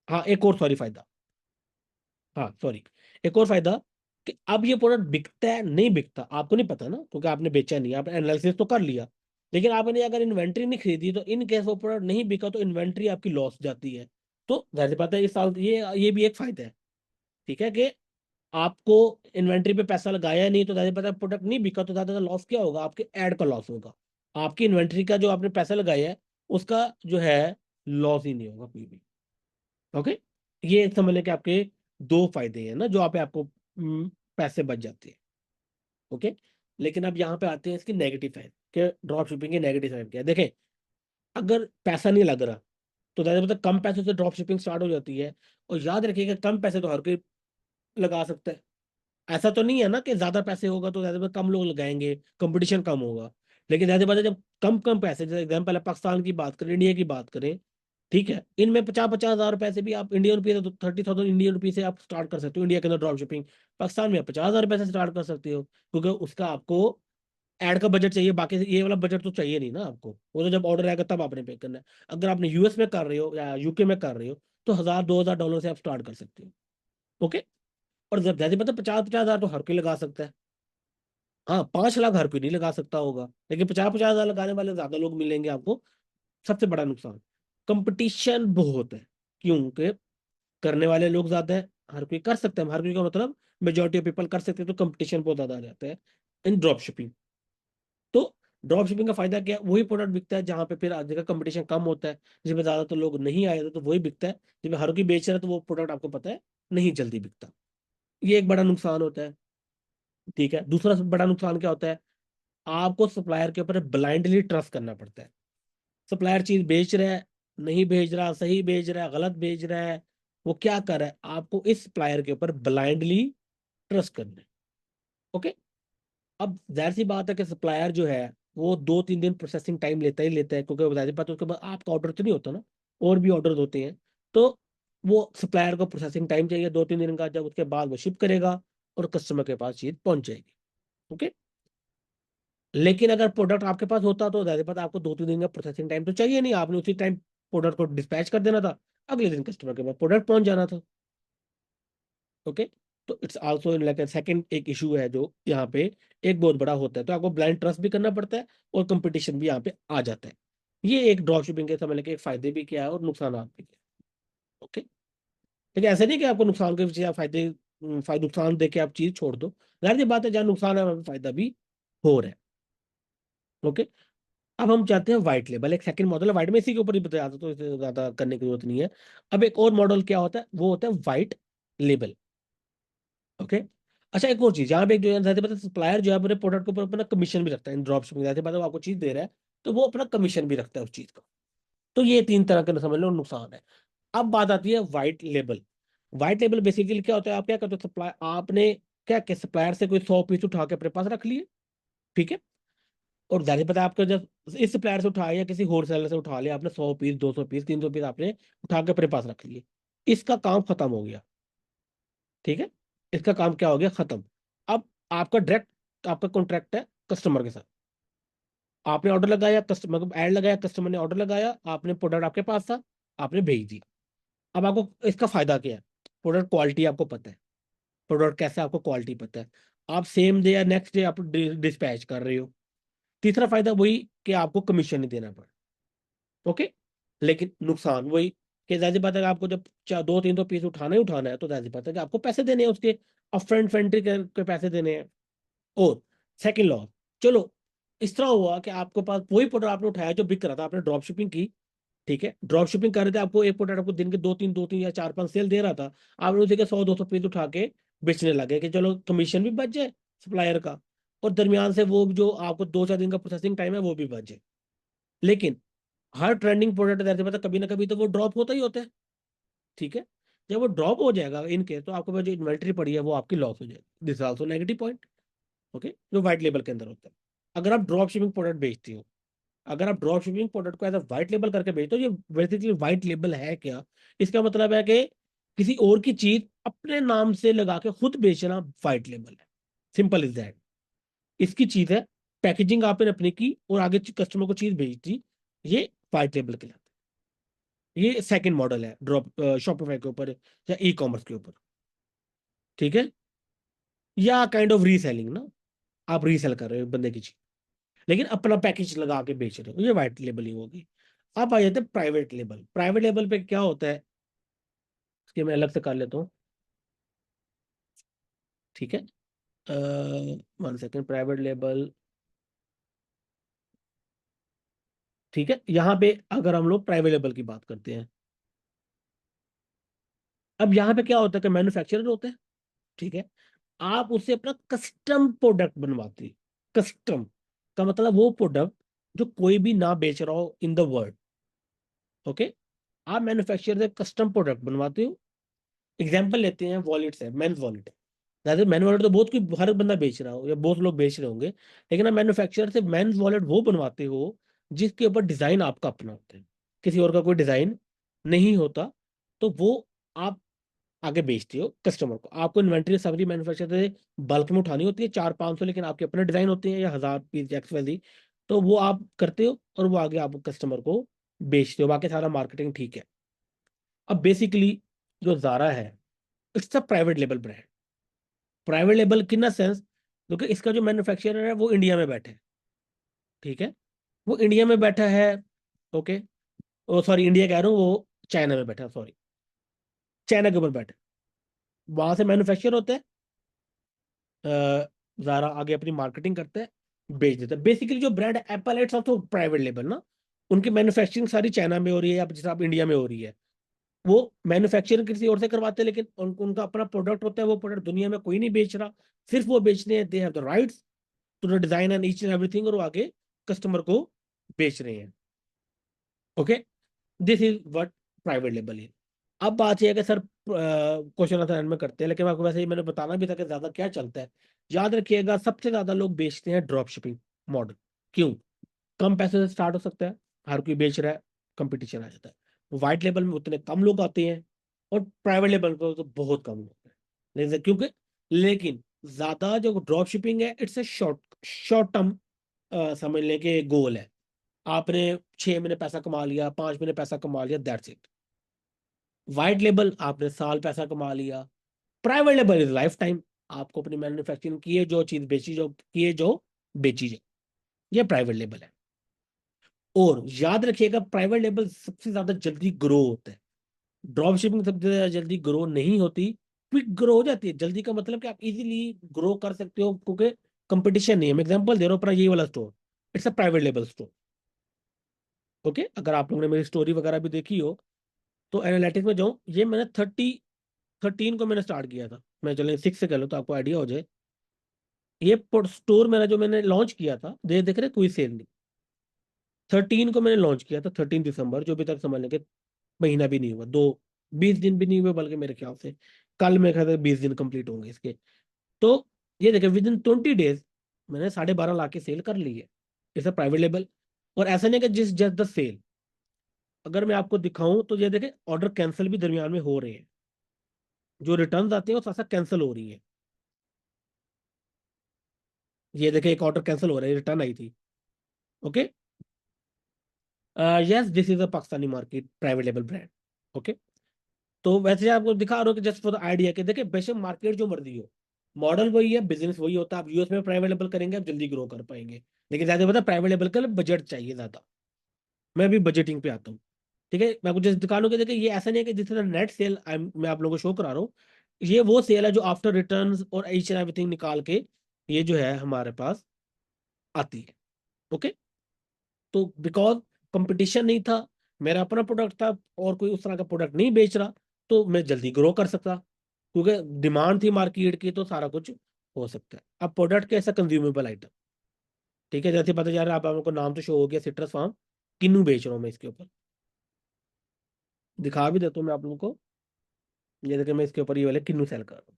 हाँ एक और सॉरी फायदा, हाँ सॉरी, एक और फायदा, कि अब ये प्रोडक्ट बिकता है नहीं बिकता आपको नहीं पता ना, क्योंकि आपने बेचा नहीं, आपने एनालिसिस तो कर लिया, लेकिन आपने अगर इन्वेंट्री नहीं खरीदी, तो इन केस वो प्रोडक्ट नहीं बिका तो इन्वेंट्री आपकी लॉस जाती है। तो जाहिर सी बात है इस साल ये भी एक फायदा है। ठीक है, कि आपको इन्वेंट्री पे पैसा लगाया नहीं, तो जाहिर सी बात है प्रोडक्ट नहीं बिका, तो ज्यादा लॉस क्या होगा, आपके एड का लॉस होगा। आपकी इन्वेंट्री का जो आपने पैसा लगाया है, उसका जो है लॉस ही नहीं होगा कोई भी। ओके, ये समझ लें कि आपके दो फायदे हैं ना, जो आप आपको पैसे बच जाते हैं। ओके, लेकिन अब यहाँ पे आते हैं इसकी नेगेटिव साइड, कि ड्रॉप शिपिंग की नेगेटिव साइड क्या है। देखें, अगर पैसा नहीं लग रहा, तो ज्यादा मतलब कम पैसों से ड्रॉप शिपिंग स्टार्ट हो जाती है। और याद रखिएगा, कम पैसे तो हर कोई लगा सकता है। ऐसा तो नहीं है ना कि ज्यादा पैसे होगा तो ज्यादा कम लोग लगाएंगे, कंपटीशन कम होगा। लेकिन ज्यादा बात है, जब कम कम पैसे, जैसे एग्जाम्पल है पाकिस्तान की बात करें, इंडिया की बात करें, ठीक है, इनमें 50-50 हज़ार रुपए से भी आप इंडियन रुपये से, 30,000 इंडियन रुपये से आप स्टार्ट कर सकते हो इंडिया के अंदर ड्रॉप शिपिंग। पाकिस्तान में आप 50,000 रुपये से स्टार्ट कर सकते हो, क्योंकि उसका आपको ऐड का बजट चाहिए, बाकी ये वाला बजट तो चाहिए नहीं ना आपको, वो तो जब ऑर्डर आएगा तब आपने पे करना है। अगर आपने यूएस में कर रहे हो या यूके में कर रहे हो, तो 1,000-2,000 डॉलर से आप स्टार्ट कर सकते हो। ओके, और जब जैसे पता 50-50 हज़ार तो हर कोई लगा सकता है। हाँ 5 लाख हर कोई नहीं लगा सकता होगा, लेकिन 50-50 हज़ार लगाने वाले ज्यादा लोग मिलेंगे आपको। सबसे बड़ा नुकसान, कंपटीशन बहुत है, क्योंकि करने वाले लोग ज्यादा है, हर कोई कर सकता है, हर कोई का मतलब मेजोरिटी ऑफ पीपल कर सकते हैं, तो कंपटीशन बहुत ज्यादा आ जाता है इन ड्रॉप शिपिंग। तो ड्रॉप शिपिंग का फायदा क्या है, वही प्रोडक्ट बिकता है जहां पे फिर जगह कंपटीशन कम होता है, जिसमें ज्यादातर लोग नहीं आए थे, तो वही बिकता है। जिसमें हर कोई बेच रहा है, तो वो प्रोडक्ट आपको पता है नहीं जल्दी बिकता। ये एक बड़ा नुकसान होता है। ठीक है, दूसरा बड़ा नुकसान क्या होता है, आपको सप्लायर के ऊपर ब्लाइंडली ट्रस्ट करना पड़ता है। सप्लायर चीज बेच रहा है, नहीं भेज रहा, सही भेज रहा है, गलत भेज रहा है, वो क्या कर रहा है, आपको इस सप्लायर के ऊपर ब्लाइंडली ट्रस्ट करना है। ओके। अब जाहिर सी बात है कि सप्लायर जो है वो 2-3 दिन प्रोसेसिंग टाइम लेता ही लेता है, क्योंकि बता दी बात, उसके बाद आपका ऑर्डर तो नहीं होता ना, और भी ऑर्डर होते हैं। तो वो सप्लायर को प्रोसेसिंग टाइम चाहिए 2-3 दिन का, जब उसके बाद वो शिप करेगा और कस्टमर के पास चीज पहुंच जाएगी। ओके। लेकिन अगर प्रोडक्ट आपके पास होता तो ज्यादा पता, आपको 2-3 दिन का प्रोसेसिंग टाइम तो चाहिए नहीं, आपने उसी टाइम प्रोडक्ट को डिस्पैच कर देना था, अगले दिन कस्टमर के पास प्रोडक्ट पहुंच जाना था। ओके। तो इट्स आल्सो लाइक सेकंड एक इशू है जो यहाँ पे एक बहुत बड़ा होता है, तो आपको ब्लाइंड ट्रस्ट भी करना पड़ता है और कंपटीशन भी यहाँ पे आ जाता है। ये एक ड्रॉप शिपिंग के समझ के एक फायदे भी क्या है और नुकसान भी क्या है। ओके। लेकिन ऐसे नहीं कि आपको नुकसान के पीछे आप फायदे नुकसान देके आप चीज छोड़ दो, जाहिर सी बात है जहाँ नुकसान है वहाँ पे फायदा भी हो रहा है। ओके। अब हम चाहते हैं व्हाइट लेबल, एक सेकंड मॉडल है व्हाइट में, इसी के ऊपर ही बताया था, तो इसे ज्यादा करने की जरूरत नहीं है। अब एक और मॉडल क्या होता है, वो होता है व्हाइट लेबल। ओके। अच्छा, एक और चीज यहाँ पे, एक जो है पता सप्लायर जो है अपने प्रोडक्ट के ऊपर अपना कमीशन भी रखता है, इन ड्रॉप शिपिंग जैसे पता वो आपको चीज दे रहा है, तो वो अपना कमीशन भी रखता है उस चीज का। तो ये तीन तरह के समझ लो नुकसान है। अब बात आती है white label. White label basically क्या होता है, आप क्या करते हो, सप्लाई आपने क्या क्या सप्लायर से कोई 100 पीस उठा के अपने पास रख लिए। ठीक है। और जाहिर पता है आपका, जब इस सप्लायर से उठाया या किसी होलसेलर से उठा लिया आपने, 100 पीस, 200 पीस, 300 पीस आपने उठा के अपने पास रख लिए, इसका काम खत्म हो गया। ठीक है। इसका काम क्या हो गया, खत्म। अब आपका डायरेक्ट आपका कॉन्ट्रैक्ट है कस्टमर के साथ। आपने ऑर्डर लगाया, कस्टमर को ऐड लगाया, कस्टमर ने ऑर्डर लगाया, आपने प्रोडक्ट आपके पास था, आपने भेज दिया। अब आपको इसका फायदा क्या है, प्रोडक्ट क्वालिटी आपको पता है, प्रोडक्ट कैसा है आपको क्वालिटी पता है, आप सेम डे या नेक्स्ट डे आप डिस्पैच कर रहे हो। तीसरा फायदा वही कि आपको कमीशन नहीं देना पड़ा। ओके। लेकिन नुकसान वही कि जाहिर बात है आपको जब 200-300 पीस उठाना ही उठाना है, तो जाहिर बात है कि आपको पैसे देने हैं उसके, अपफ्रंट एंट्री के पैसे देने हैं। और सेकंड लॉ, चलो इस तरह हुआ कि आपके पास वही प्रोडक्ट आपने उठाया जो बिक रहा था, आपने ड्रॉप शिपिंग की। ठीक है, ड्रॉप शिपिंग कर रहे थे, आपको एक प्रोडक्ट आपको दिन के दो तीन या 4-5 सेल दे रहा था, आपने उसे 100-200 पीस उठा के बेचने लगे कि चलो कमीशन भी बच जाए सप्लायर का, और दरमियान से वो जो आपको 2-4 दिन का प्रोसेसिंग टाइम है वो भी बच जाए। लेकिन हर ट्रेंडिंग प्रोडक्ट जैसे पता कभी ना कभी तो वो ड्रॉप होता ही होता है। ठीक है। जब वो ड्रॉप हो जाएगा इनके, तो आपके पास जो इन्वेंट्री पड़ी है वो आपकी लॉस हो जाएगी, this also negative point. Okay, जो व्हाइट लेबल के अंदर होता है। अगर आप ड्रॉप शिपिंग प्रोडक्ट बेचते हो, अगर आप ड्रॉप शिपिंग प्रोडक्ट को एज अ व्हाइट लेबल करके बेचते हो, ये बेसिकली व्हाइट लेबल है क्या, इसका मतलब है कि किसी और की चीज अपने नाम से लगा के खुद बेचना व्हाइट लेबल है। Simple is that. इसकी चीज है, पैकेजिंग आपने अपनी की और आगे कस्टमर को चीज भेज दी, ये व्हाइट लेबल कहलाता है। ये सेकंड मॉडल है ड्रॉप शॉपिफाई के ऊपर या ई कॉमर्स के ऊपर। ठीक है। या काइंड ऑफ रीसेलिंग ना, आप रीसेल कर रहे हो बंदे की चीज, लेकिन अपना पैकेज लगा के बेच रहे हो, ये व्हाइट लेबलिंग होगी। अब आ जाते हैं प्राइवेट लेबल। प्राइवेट लेबल पे क्या होता है, इसके मैं अलग से कर लेता हूँ। ठीक है। 1 सेकेंड, प्राइवेट लेबल। ठीक है, यहाँ पे अगर हम लोग प्राइवेट लेबल की बात करते हैं, अब यहाँ पे क्या होता है कि मैन्युफैक्चरर होते हैं। ठीक है। आप उससे अपना कस्टम प्रोडक्ट बनवाते हैं। कस्टम का मतलब वो प्रोडक्ट जो कोई भी ना बेच रहा हो इन द वर्ल्ड। ओके। आप मैन्युफैक्चरर से कस्टम प्रोडक्ट बनवाते हो। एग्जाम्पल लेते हैं, वॉलेट्स है, मेन्स वॉलेट है। ज्यादा मैन वॉलेट तो बहुत कोई हर बंदा बेच रहा हो या बहुत लोग बेच रहे होंगे, लेकिन आप मैन्युफैक्चरर से मेन्स वॉलेट वो बनवाते हो जिसके ऊपर डिजाइन आपका अपना होता है, किसी और का कोई डिजाइन नहीं होता। तो वो आप आगे बेचते हो कस्टमर को। आपको इन्वेंट्री सारी मैन्युफैक्चरर से बल्क में उठानी होती है 400-500, लेकिन आपके अपने डिजाइन होते हैं या 1000 पीस एक्स वाई, तो वो आप करते हो और वो आगे आप कस्टमर को बेचते हो, बाकी सारा मार्केटिंग ठीक है। अब बेसिकली जो जारा है, it's a private label brand. Private label किन सेंस, क्योंकि इसका जो मैन्युफैक्चरर है वो इंडिया में बैठे है। ठीक है। वो इंडिया में बैठा है। ओके। ओ सॉरी, इंडिया कह रहा हूँ, वो चाइना में बैठा है, सॉरी, चाइना के ऊपर बैठा है, वहां से मैन्युफैक्चर होता है। जारा आगे अपनी मार्केटिंग करता है, बेच देता है। बेसिकली जो ब्रांड एप्पल है, सब तो प्राइवेट लेबल ना, उनकी मैन्युफैक्चरिंग सारी चाइना में हो रही है या जैसे आप इंडिया में हो रही है। वो मैन्युफैक्चरिंग किसी और से करवाते हैं, लेकिन उनका अपना प्रोडक्ट होता है, वो प्रोडक्ट दुनिया में कोई नहीं बेच रहा, सिर्फ वो बेचने हैं, they have the rights to the design and each and everything, और वो आगे कस्टमर को बेच रहे हैं। Okay, this is what private label है। अब बात यह है कि सर क्वेश्चन आंसर एंड में करते हैं, लेकिन आपको वैसे ही मैंने बताना भी था कि ज्यादा क्या चलता है। याद रखिएगा, सबसे ज्यादा लोग बेचते हैं ड्रॉप शिपिंग मॉडल। क्यों? कम पैसे से स्टार्ट हो सकता है, हर कोई बेच रहा है, कंपटीशन आ जाता है। व्हाइट लेबल में उतने कम लोग आते हैं, और प्राइवेट लेबल पर तो बहुत कम लोग हैं। क्योंकि लेकिन ज्यादा जो ड्रॉप शिपिंग है, it's a short short term, समझ लें कि गोल है। आपने 6 महीने पैसा कमा लिया, 5 महीने पैसा कमा लिया, दैट्स इट। व्हाइट लेबल आपने साल पैसा कमा लिया। Private label is life time. आपको अपनी मैन्युफैक्चरिंग की है, जो चीज बेची, जो की है, जो बेची जाए, ये प्राइवेट लेबल है। और याद रखिएगा, प्राइवेट लेबल सबसे ज्यादा जल्दी ग्रो होता है। ड्रॉप शिपिंग सबसे ज्यादा जल्दी ग्रो नहीं होती, क्विक ग्रो हो जाती है। जल्दी का मतलब कि आप इजीली ग्रो कर सकते हो, क्योंकि कंपटीशन नहीं है। मैं एग्जांपल दे रहा हूँ, अपना ये वाला store, it's a private label store. Okay, अगर आप लोगों ने मेरी स्टोरी वगैरह भी देखी हो, तो एनालिटिक्स में जाऊँ, ये मैंने 13 को मैंने स्टार्ट किया था। मैं चलें 6 से कर लो तो आपको आइडिया हो जाए। ये स्टोर मेरा जो मैंने लॉन्च किया था, देख रहे कोई सेल नहीं। 13 को मैंने लॉन्च किया था, 13 दिसंबर, जो अभी तक समझ लें कि महीना भी नहीं हुआ, 20 दिन भी नहीं हुए, बल्कि मेरे ख्याल से कल मेरे ख्याल से 20 दिन कंप्लीट होंगे इसके। तो ये देखें, विद इन 20 डेज मैंने 12.5 लाख की सेल कर ली है। It's a private label. और ऐसा नहीं कि जिस जस्ट द सेल, अगर मैं आपको दिखाऊं तो ये देखें, ऑर्डर कैंसिल भी दरमियान में हो रहे हैं। जो रिटर्न आते हैं वो साथ साथ कैंसिल हो रही है। ये देखें, एक ऑर्डर कैंसिल हो रहा है, रिटर्न आई थी। Okay, yes, this is a Pakistani market private label brand. Okay, तो वैसे आपको दिखा रहा हूँ कि जस्ट फॉर द आइडिया, कि देखिए बेशक मार्केट जो मर्जी हो, मॉडल वही है, बिजनेस वही होता है। आप यूएस में प्राइवेट लेबल करेंगे, आप जल्दी ग्रो कर पाएंगे। लेकिन ज्यादा पता, प्राइवेट लेबल का बजट चाहिए ज्यादा। मैं अभी बजटिंग पे आता हूँ। ठीक है, मैं आपको जैसे दुकानों के देखिए, ये ऐसा नहीं है कि जिस तरह नेट सेल मैं आप लोगों को शो करा रहा हूँ, ये वो सेल है जो आफ्टर रिटर्न और ईच एंड एवरीथिंग निकाल के ये जो है हमारे पास आती है। ओके, तो बिकॉज कंपटीशन नहीं था, मेरा अपना प्रोडक्ट था, और कोई उस तरह का प्रोडक्ट नहीं बेच रहा, तो मैं जल्दी ग्रो कर सकता, क्योंकि डिमांड थी मार्केट की, तो सारा कुछ हो सकता है। अब प्रोडक्ट कैसा, कंज्यूमेबल आइटम। ठीक है, जैसे पता जा रहा है, आप आपको नाम तो शो हो गया, सिट्रस फार्म। किन्नू बेच रहा हूँ मैं इसके ऊपर, दिखा भी देता हूँ मैं आप लोगों को। ये देखिए, मैं इसके ऊपर ये वाले किन्नू सेल कर रहा हूँ।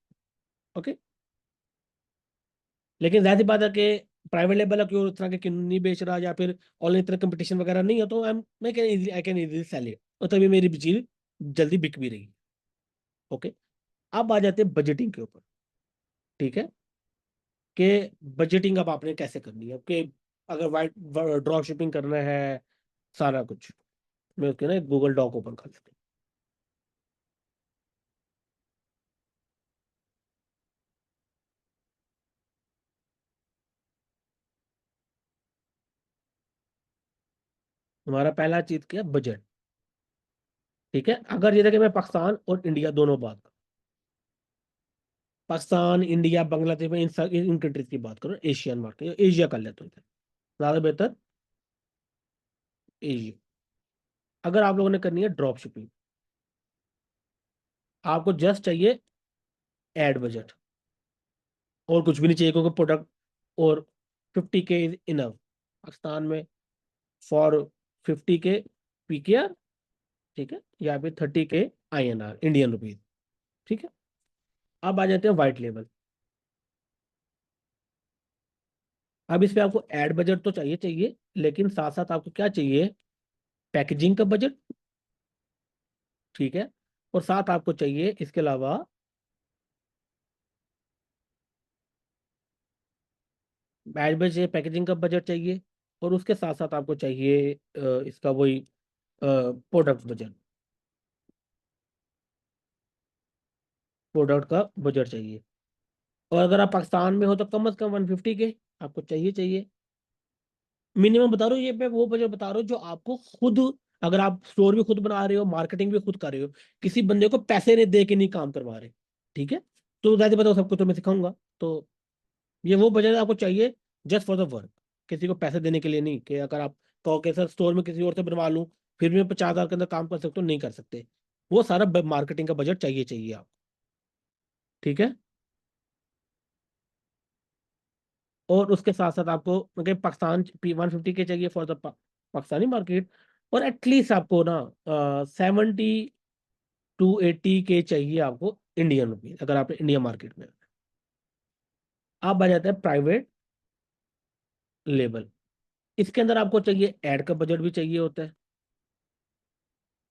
ओके, लेकिन जाहिर सी बात है कि प्राइवेट लेवल है, क्यों उस तरह के किन्नू नहीं बेच रहा, या फिर ऑनलाइन तरह कंपटीशन वगैरह नहीं है, तो I can easily sell it, और तभी मेरी चीज जल्दी बिक भी रही। ओके, अब आ जाते हैं बजटिंग के ऊपर। ठीक है, कि बजटिंग अब आपने कैसे करनी है, कि अगर वाइट ड्रॉप शिपिंग करना है, सारा कुछ। मैं उसके ना गूगल डॉक ओपन कर लेता हूँ। हमारा पहला चीज क्या है, बजट। ठीक है, अगर ये देखे, मैं पाकिस्तान और इंडिया दोनों बात करूं, पाकिस्तान, इंडिया, बांग्लादेश में इन कंट्रीज की बात करूं, एशियन मार्केट, एशिया कर लेते हैं ज्यादा बेहतर, एशिया। अगर आप लोगों ने करनी है ड्रॉप शिपिंग, आपको जस्ट चाहिए एड बजट, और कुछ भी नहीं चाहिए, क्योंकि प्रोडक्ट, और 50K इज इनफ पाकिस्तान में, फॉर 50K PKR। ठीक है, या फिर 30K INR, इंडियन रुपीज। ठीक है, अब आ जाते हैं व्हाइट लेबल। अब इस पे आपको एड बजट तो चाहिए चाहिए, लेकिन साथ साथ आपको क्या चाहिए, पैकेजिंग का बजट। ठीक है, और साथ आपको चाहिए इसके अलावा, एड बजट चाहिए, पैकेजिंग का बजट चाहिए, और उसके साथ साथ आपको चाहिए इसका वही प्रोडक्ट बजट, प्रोडक्ट का बजट चाहिए। और अगर आप पाकिस्तान में हो तो कम से कम 150K आपको चाहिए चाहिए। मिनिमम बता रहा हूँ, ये मैं वो बजट बता रहा हूँ जो आपको खुद, अगर आप स्टोर भी खुद बना रहे हो, मार्केटिंग भी खुद कर रहे हो, किसी बंदे को पैसे नहीं दे के नहीं काम करवा रहे। ठीक है, तो ज्यादा बताओ, सबको तो मैं सिखाऊंगा। तो ये वो बजट आपको चाहिए जस्ट फॉर द वर्क, किसी को पैसे देने के लिए नहीं, कि अगर आप कहो कि सर स्टोर में किसी और से बनवा लूं, फिर भी मैं 50,000 के अंदर काम कर सकता हूँ, नहीं कर सकते। वो सारा मार्केटिंग का बजट चाहिए चाहिए आप। ठीक है। और उसके साथ साथ आपको मतलब पाकिस्तान P150 के चाहिए फॉर द पाकिस्तानी मार्केट। और एटलीस्ट आपको ना 70 to 80 के चाहिए आपको इंडियन रुपीज, अगर आप इंडिया मार्केट में। आप आ जाते हैं प्राइवेट लेबल। इसके अंदर आपको चाहिए ऐड का बजट भी चाहिए होता है।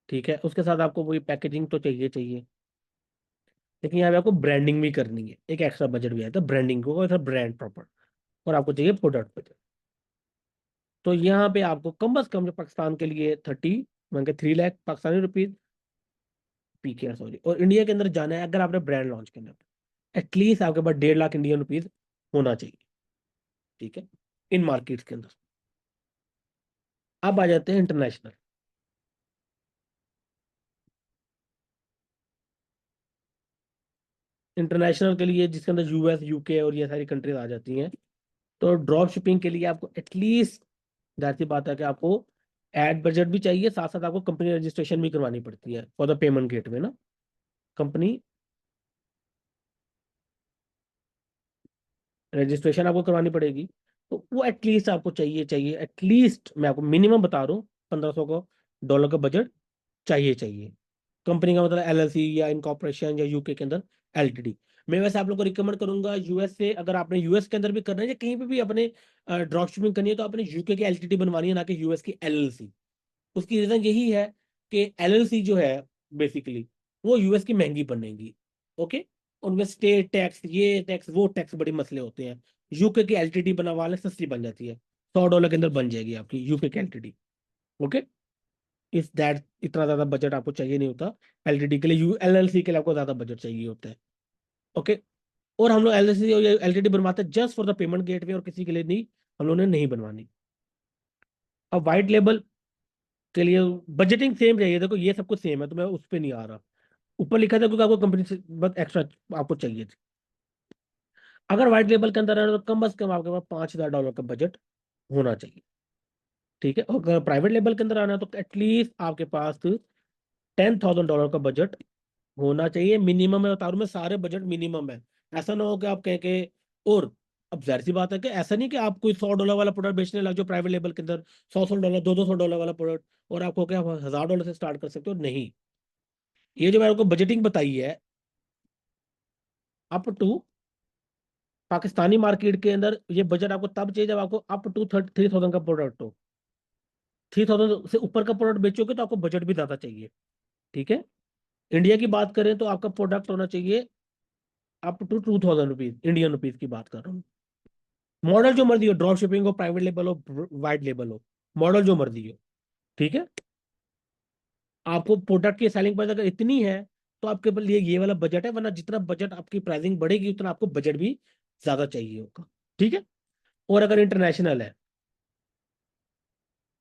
ठीक है। उसके साथ आपको वही पैकेजिंग तो चाहिए चाहिए, लेकिन यहाँ पे आपको ब्रांडिंग भी करनी है, एक एक्स्ट्रा बजट भी आता है ब्रांडिंग को, ब्रांड प्रॉपर। और आपको चाहिए प्रोडक्ट बजट। तो यहाँ पे आपको कम से कम जो पाकिस्तान के लिए 3 लाख पाकिस्तानी रुपीज, पीके सॉरी, और इंडिया के अंदर जाना है अगर आपने ब्रांड लॉन्च करना है, एटलीस्ट आपके पास 1.5 लाख इंडियन रुपीज होना चाहिए। ठीक है। इन मार्केट्स के अंदर। अब आ जाते हैं इंटरनेशनल। इंटरनेशनल के लिए जिसके अंदर यूएस, यूके और ये सारी कंट्रीज आ जाती हैं, तो ड्रॉप शिपिंग के लिए आपको एटलीस्ट, जाहिर सी बात है कि आपको एड बजट भी चाहिए, साथ साथ आपको कंपनी रजिस्ट्रेशन भी करवानी पड़ती है फॉर द पेमेंट गेट में ना। कंपनी रजिस्ट्रेशन आपको करवानी पड़ेगी। तो वो एटलीस्ट आपको चाहिए चाहिए, एटलीस्ट मैं आपको मिनिमम बता रहा हूँ, 1500 को डॉलर का बजट चाहिए चाहिए। कंपनी का मतलब एलएलसी या इनकॉर्पोरेशन या यूके के अंदर एलटीडी। मैं वैसे आप लोग को रिकमेंड करूंगा यूएस से, अगर आपने यूएस के अंदर भी करना है या कहीं पे भी अपने ड्रॉप शिपिंग करनी है, तो आपने यूके की एलटीडी बनवानी है, ना कि यूएस की एलएलसी। उसकी रीजन यही है कि एलएलसी जो है बेसिकली वो यूएस की महंगी बनेगी। ओके। उनमें स्टेट टैक्स, ये टैक्स वो टैक्स, बड़े मसले होते हैं। यूके की एलटीडी बनवा ले, सस्ती बन जाती है, $100 के अंदर बन जाएगी आपकी यूके की एलटीडी। ओके। इस दैट इतना ज्यादा बजट आपको चाहिए नहीं होता एलटीडी के लिए, यू एलएलसी के लिए आपको ज्यादा बजट चाहिए होता है। ओके। और हम लोग एलएलसी और एलटीडी बनवाते हैं just for the payment gateway, और किसी के लिए नहीं, हम लोगों ने नहीं बनवानी। अब वाइट लेबल के लिए बजटिंग सेम चाहिए, देखो ये सब कुछ सेम है, तो मैं उस पर नहीं आ रहा। ऊपर लिखा था क्योंकि आपको कंपनी से बस एक्स्ट्रा आपको चाहिए थी। अगर व्हाइट लेबल के अंदर है तो कम से कम आपके पास $5,000 का बजट होना चाहिए। ठीक है। और अगर प्राइवेट लेबल के अंदर आना है तो एटलीस्ट आपके पास $10,000 का बजट होना चाहिए मिनिमम है, बता रहा हूं मैं, सारे बजट मिनिमम है। ऐसा ना हो कि आप कह के, और अब जाहिर सी बात है कि ऐसा नहीं कि आप कोई $100 वाला प्रोडक्ट बेचने लग जाओ प्राइवेट लेबल के अंदर, 100 $100 $200 वाला प्रोडक्ट, और आपको क्या $1,000 से स्टार्ट कर सकते हो, नहीं। ये जो मैंने आपको बजटिंग बताई है, अप टू पाकिस्तानी मार्केट के अंदर ये बजट आपको तब चाहिए जब आपको अप टू 3,000 का प्रोडक्ट हो। 3,000 से ऊपर का प्रोडक्ट बेचोगे तो आपको बजट भी ज्यादा चाहिए। ठीक है। इंडिया की बात करें तो आपका प्रोडक्ट होना चाहिए अप टू ₹2,000, इंडियन रुपीज की बात कर रहा हूँ। मॉडल जो मर्जी हो, ड्रॉप शिपिंग हो, प्राइवेट लेबल हो, वाइट लेबल हो, मॉडल जो मर्जी हो। ठीक है। आपको प्रोडक्ट की सेलिंग प्राइस अगर इतनी है तो आपके लिए ये वाला बजट है, वरना जितना बजट आपकी प्राइसिंग बढ़ेगी उतना आपको बजट भी ज्यादा चाहिए होगा। ठीक है। और अगर इंटरनेशनल है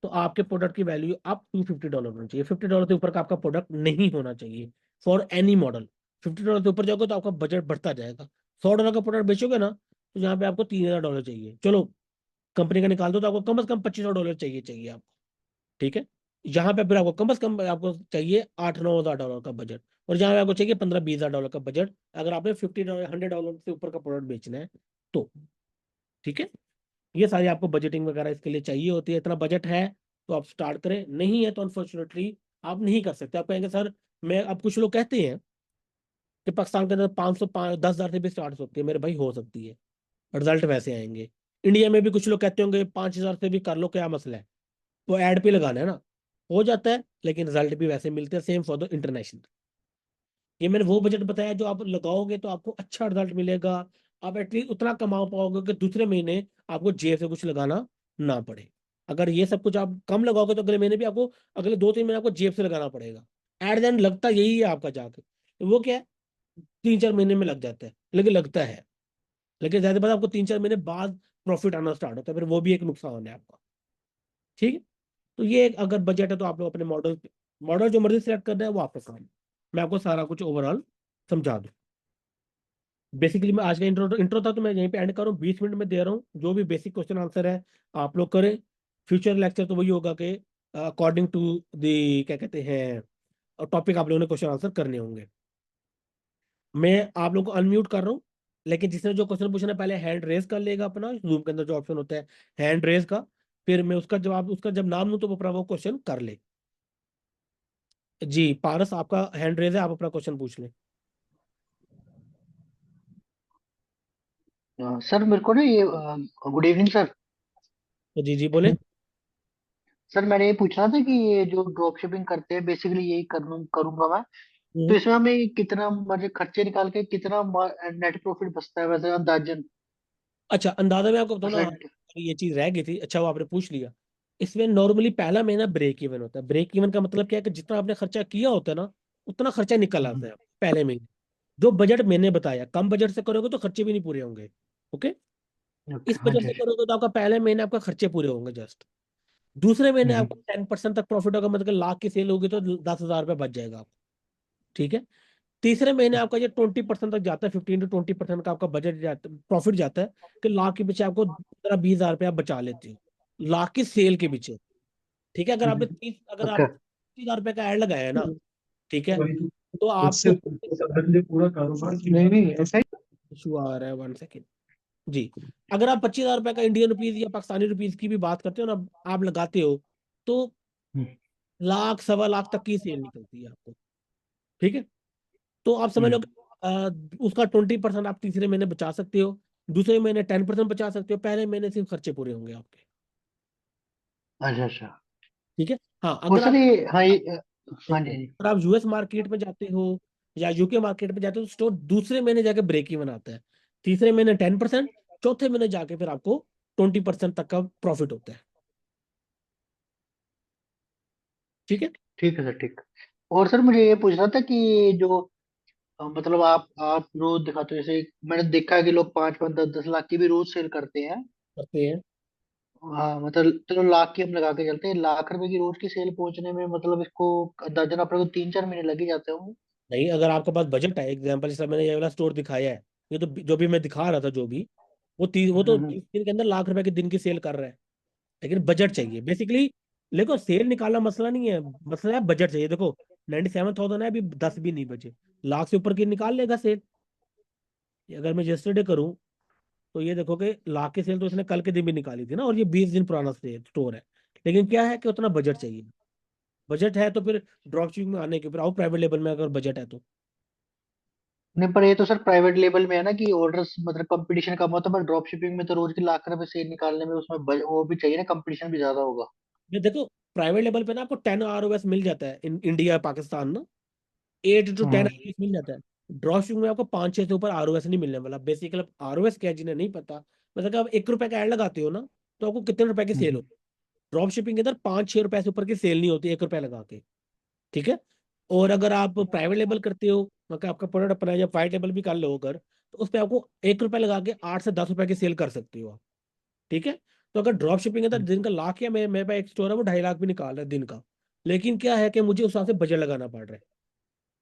तो आपके प्रोडक्ट की वैल्यू आप $250 होना चाहिए, $50 से ऊपर का आपका प्रोडक्ट नहीं होना चाहिए फॉर एनी मॉडल। $50 से ऊपर जाओगे तो आपका बजट बढ़ता जाएगा। $100 का प्रोडक्ट बेचोगे ना, तो यहाँ पे आपको $3,000 चाहिए, चलो कंपनी का निकाल दो, तो आपको कम से कम $2,500 चाहिए चाहिए आपको। ठीक है। यहाँ पे फिर आपको कम से कम आपको चाहिए $8-9 हज़ार का बजट। और यहाँ पे आपको चाहिए $15-20 हज़ार का बजट, अगर आपने $50 $100 से ऊपर का प्रोडक्ट बेचना है तो। ठीक है। ये सारी आपको बजटिंग वगैरह इसके लिए चाहिए होती है। इतना बजट है तो आप स्टार्ट करें, नहीं है तो अनफॉर्चुनेटली आप नहीं कर सकते। आप कहेंगे सर, मैं, अब कुछ लोग कहते हैं कि पाकिस्तान के अंदर 500 10,000 से भी स्टार्ट होती है, मेरे भाई हो सकती है, रिजल्ट वैसे आएंगे। इंडिया में भी कुछ लोग कहते होंगे 5,000 से भी कर लो, क्या मसला है, वो ऐड पे लगाना है ना, हो जाता है, लेकिन रिजल्ट भी वैसे मिलते हैं। Same for the international. ये मैंने वो बजट बताया जो आप लगाओगे तो आपको अच्छा रिजल्ट मिलेगा। आप एटलीस्ट उतना कमा पाओगे कि दूसरे महीने आपको जेब से कुछ लगाना ना पड़े। अगर ये सब कुछ आप कम लगाओगे तो अगले महीने भी आपको, अगले 2-3 महीने आपको जेब से लगाना पड़ेगा। एट द एंड लगता यही है आपका जाके, वो क्या है, 3-4 महीने में लग जाता है, लेकिन लगता है। लेकिन ज्यादा बात आपको 3-4 महीने बाद प्रॉफिट आना स्टार्ट होता है, फिर वो भी एक नुकसान है आपका। ठीक है। तो ये अगर बजट है तो आप लोग अपने मॉडल, मॉडल जो मर्जी सेलेक्ट करना है वो आपका काम है। मैं आपको सारा कुछ ओवरऑल समझा दूं। बेसिकली मैं आज का इंट्रो इंट्रो था तो मैं यहीं पे एंड कर रहा हूँ, 20 मिनट में दे रहा हूँ। जो भी बेसिक क्वेश्चन आंसर है आप लोग करें। फ्यूचर लेक्चर तो वही होगा कि अकॉर्डिंग टू दी क्या कहते हैं टॉपिक आप लोगों ने क्वेश्चन आंसर करने होंगे। मैं आप लोगों को अनम्यूट कर रहा हूँ, लेकिन जिसने जो क्वेश्चन पूछना है पहले हैंड रेज कर लेगा अपना, जूम के अंदर जो ऑप्शन होता है हैंड रेज का, फिर मैं उसका जवाब, उसका जब नाम लूँ तो वो अपना वो क्वेश्चन कर ले। जी पारस, आपका हैंड रेज है, आप अपना क्वेश्चन पूछ लें। सर मेरे को ना ये गुड इवनिंग सर। तो जी जी बोले। सर मैंने ये पूछना था कि ये जो ड्रॉप शिपिंग करते हैं बेसिकली यही करूंगा मैं। तो हम्म। इसमें हमें कितना मुझे खर्चे निकाल के कितना नेट प्रॉफिट बचता है वैसे अंदाजन अच्छा, अंदाजा मैं आपको बताऊँ ना, परसेंट। ये चीज रह गई थी, अच्छा वो आपने पूछ लिया। इसमें नॉर्मली पहला महीना ब्रेक इवन होता है। ब्रेक इवन का मतलब क्या है कि जितना आपने खर्चा किया होता है ना, उतना खर्चा निकल आता है पहले महीने। जो बजट मैंने बताया, कम बजट से करोगे तो खर्चे भी नहीं पूरे होंगे। ओके। ओके इस हाँ बजट जी से अच्छा। करोगे तो आपका पहले महीने आपका खर्चे पूरे होंगे जस्ट। दूसरे महीने हम्म, आपका 10% तक प्रॉफिट होगा, मतलब लाख की सेल होगी तो 10,000 रुपये बच जाएगा आपको। ठीक है। तीसरे महीने आपका ये 20% तक जाता है, 15 to 20% का आपका बजट जाता, प्रॉफिट जाता है, कि लाख के पीछे आपको 15-20 हजार रुपये आप बचा लेते हो, लाख की सेल के पीछे। ठीक है। अगर ओके। आप 30,000 रुपये का ऐड लगाया है ना, ठीक है, वही तो तो उससे आपको सडनली पूरा कारोबार नहीं नहीं ऐसा ही। इशू आ रहा है, 1 सेकेंड। जी। अगर आप 25,000 रुपये का इंडियन रुपीज या पाकिस्तानी रुपीज की भी बात करते हो ना, आप लगाते हो, तो हम्म, लाख सवा लाख तक की सेल निकलती है आपको। ठीक है। तो आप समझ लो हम्म, कि उसका 20% आप तीसरे महीने बचा सकते हो, दूसरे महीने 10% बचा सकते हो, पहले महीने सिर्फ खर्चे पूरे होंगे आपके। अच्छा अच्छा। ठीक है। हाँ और अगर सर आप ये हाँ ये हाँ जी देखो, हाँ जी। अगर आप यूएस मार्केट में जाते हो या यूके मार्केट में जाते हो, तो स्टोर दूसरे महीने जाके ब्रेक इवन आता है, तीसरे महीने 10%, चौथे महीने जाके फिर आपको 20% तक का प्रॉफिट होता है। ठीक है। ठीक है सर ठीक। और सर मुझे ये पूछना था कि जो मतलब आप रोज दिखाते हो जैसे मैंने देखा है कि लोग 5 5 10 10 लाख की भी रोज सेल करते हैं। करते हैं। हाँ मतलब चलो लाख की हम लगा के चलते हैं, लाख रुपए की रोज की सेल पहुंचने में मतलब इसको अंदाजन अपने को 3 4 महीने लग ही जाते होंगे। नहीं, अगर आपके पास बजट है, एग्जाम्पल जैसे मैंने ये वाला स्टोर दिखाया है, ये तो जो भी मैं दिखा रहा था, जो भी वो तो हम्म, 30 दिन के अंदर लाख रुपए के दिन की सेल कर रहा है। लेकिन बजट चाहिए बेसिकली। देखो सेल निकालना मसला नहीं है, मसला है बजट चाहिए। देखो 97,000 है, अभी 10 भी नहीं बचे, लाख से ऊपर की निकाल लेगा सेल। अगर मैं यस्टरडे करूं, तो ये देखो कि लाख की सेल तो इसने कल के दिन भी निकाली थी ना, और ये 20 दिन पुराना स्टोर है। लेकिन क्या है कि उतना बजट चाहिए। बजट है तो फिर ड्रॉप शिपिंग में आने के ऊपर आओ, प्राइवेट लेवल में अगर बजट है तो। नहीं पर ये तो सर प्राइवेट लेवल में है ना कि ऑर्डर्स मतलब कंपटीशन कम होता है, पर ड्रॉप शिपिंग में तो रोज की लाख रुपए सेल निकालने में उसमें वो भी चाहिए ना, कंपटीशन भी ज्यादा होगा। ये देखो, प्राइवेट लेवल पे ना आपको 10 ROS मिल जाता है, इंडिया पाकिस्तान ना, 8 to 10 हम्म ROS मिल जाता है। ड्रॉप शिपिंग में आपको 5-6 से ऊपर ROS नहीं मिलने वाला। बेसिकली ROS क्या है जिन्हें नहीं पता, मतलब कि आप 1 रुपए का ऐड लगाते हो ना, तो आपको कितने रुपए की सेल हम्म, हो। ड्रॉप शिपिंग के अंदर 5-6 रुपए से ऊपर की सेल नहीं होती 1 रुपए लगा के। ठीक है। और अगर आप प्राइवेट लेबल करते हो, मतलब आपका प्रोडक्ट अपना या वाइट लेबल भी कर लो अगर, तो उस पर आपको 1 रुपए लगा के 8 से 10 रुपए की सेल कर सकते हो आप। ठीक है। तो अगर ड्रॉप शिपिंग के अंदर दिन का लाख, या मेरे पास एक स्टोर है वो 2.5 लाख भी निकाल रहा है दिन का, लेकिन क्या है कि मुझे उस हिसाब से बजट लगाना पड़ रहा है।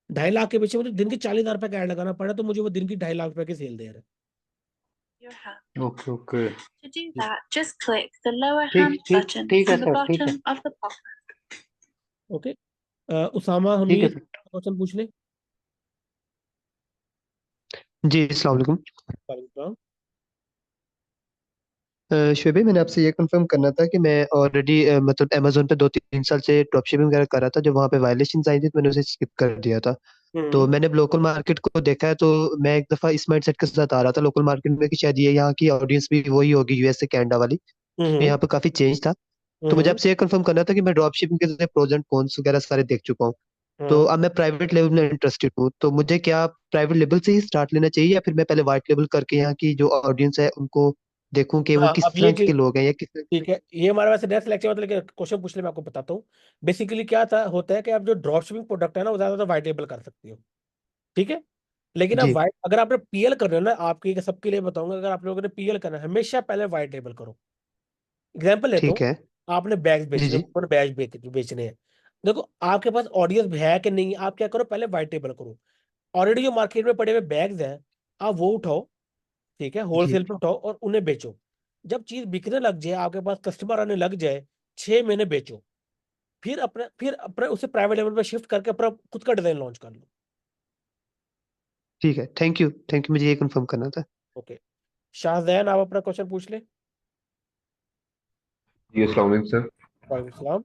2.5 लाख के पीछे मुझे दिन के 40,000 रुपए का ऐड लगाना पड़ रहा है, तो मुझे वो दिन की 2.5 लाख रुपए की सेल दे रहा ओके ओके। है। जी। ठीक है सर ठीक है। ओके। उसामा ठीक है हमीद, सर। क्वेश्चन पूछ ले। जी अस्सलाम वालेकुम। वालेकुम। शुएब भाई, मैंने आपसे ये कंफर्म करना था कि मैं ऑलरेडी मतलब अमेजोन पे 2 3 साल से ड्रॉप शिपिंग वगैरह कर रहा था। जब वहाँ पे वायलेशन आई थी तो मैंने उसे स्किप कर दिया था। तो हम्म। मैंने अब लोकल मार्केट को देखा है, तो मैं एक दफ़ा इस माइंडसेट के साथ आ रहा था लोकल मार्केट में कि शायद ये यहाँ की ऑडियंस भी वही होगी यूएस से कनाडा वाली। तो हम्म। यहाँ पे काफ़ी चेंज था। तो मुझे हम्म। आपसे ये कंफर्म करना था कि मैं ड्रॉप शिपिंग के प्रोज एंड कॉन्स वगैरह सारे देख चुका हूँ। तो हाँ अब मैं प्राइवेट लेवल में इंटरेस्टेड हूँ, तो मुझे क्या प्राइवेट लेवल से ही स्टार्ट लेना चाहिए, या फिर मैं पहले वाइट लेवल करके यहाँ की जो ऑडियंस है उनको देखूं कि वो हाँ, अब किस ये तरह चीज के लोग हैं या किस तरह के। ठीक है, ये हमारे वैसे नेक्स्ट लेक्चर मतलब कि क्वेश्चन पूछ ले, मैं आपको बताता हूँ। बेसिकली क्या था होता है कि आप जो ड्रॉप शिपिंग प्रोडक्ट है ना, वो ज्यादातर वाइट लेबल कर सकते हो। ठीक है। लेकिन आप जी वाइट, अगर आपने पीएल करना है ना, आपके सबके लिए बताऊंगा, अगर आप लोगों ने पीएल करना है हमेशा पहले वाइट लेबल करो। एग्जाम्पल लेता हूँ, ठीक है। आपने बैग्स जी बेचने जी। हैं, बैग बेचने हैं। देखो आपके पास ऑडियंस है कि नहीं, आप क्या करो, पहले वाइट लेबल करो। ऑलरेडी जो मार्केट में पड़े हुए बैग्स हैं, आप वो उठाओ। ठीक है, जी होलसेल पे उठाओ और उन्हें बेचो। जब चीज बिकने लग जाए, आपके पास कस्टमर आने लग जाए, 6 महीने बेचो। फिर अपने उसे प्राइवेट लेवल पे शिफ्ट करके अपना खुद का डिजाइन लॉन्च कर लो। ठीक है, थैंक यू, मुझे ये कंफर्म करना था। ओके, शाहजैन आप अपना क्वेश्चन पूछ ले। जी अस्सलाम वालेकुम सर। वालेकुम सलाम।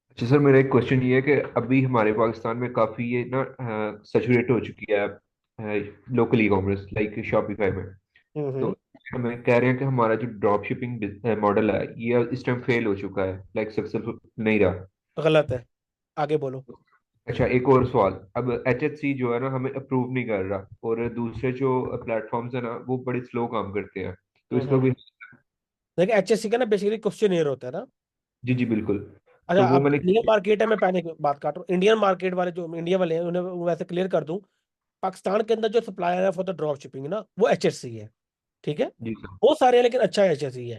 अच्छा सर, मेरा एक क्वेश्चन ये है कि अभी हमारे पाकिस्तान में काफ़ी ये ना सेचुरेट हो चुकी है local e commerce like Shopify में। तो हम्म। हमें कह रहे हैं कि हमारा जो ड्रॉप शिपिंग मॉडल है ये इस टाइम फेल हो चुका है, लाइक सक्सेसफुल नहीं रहा। गलत है, आगे बोलो। अच्छा, एक और सवाल। अब HHC जो है ना हमें अप्रूव नहीं कर रहा, और दूसरे जो प्लेटफॉर्म्स है ना वो बड़े स्लो काम करते हैं, तो इसका हम्म। भी। देखिए एचएससी का ना बेसिकली क्वेश्चन ईयर होता है ना। जी जी बिल्कुल। अच्छा, तो वो अब मैंने। इंडियन मार्केट है, मैं पहले की बात काट रहा हूँ। इंडियन मार्केट वाले जो इंडिया वाले हैं उन्हें वैसे क्लियर कर दूं, पाकिस्तान के अंदर जो सप्लायर है फॉर द ड्रॉप शिपिंग ना वो एचएससी है। ठीक है, जी सर। बहुत सारे हैं लेकिन अच्छा एचएससी है।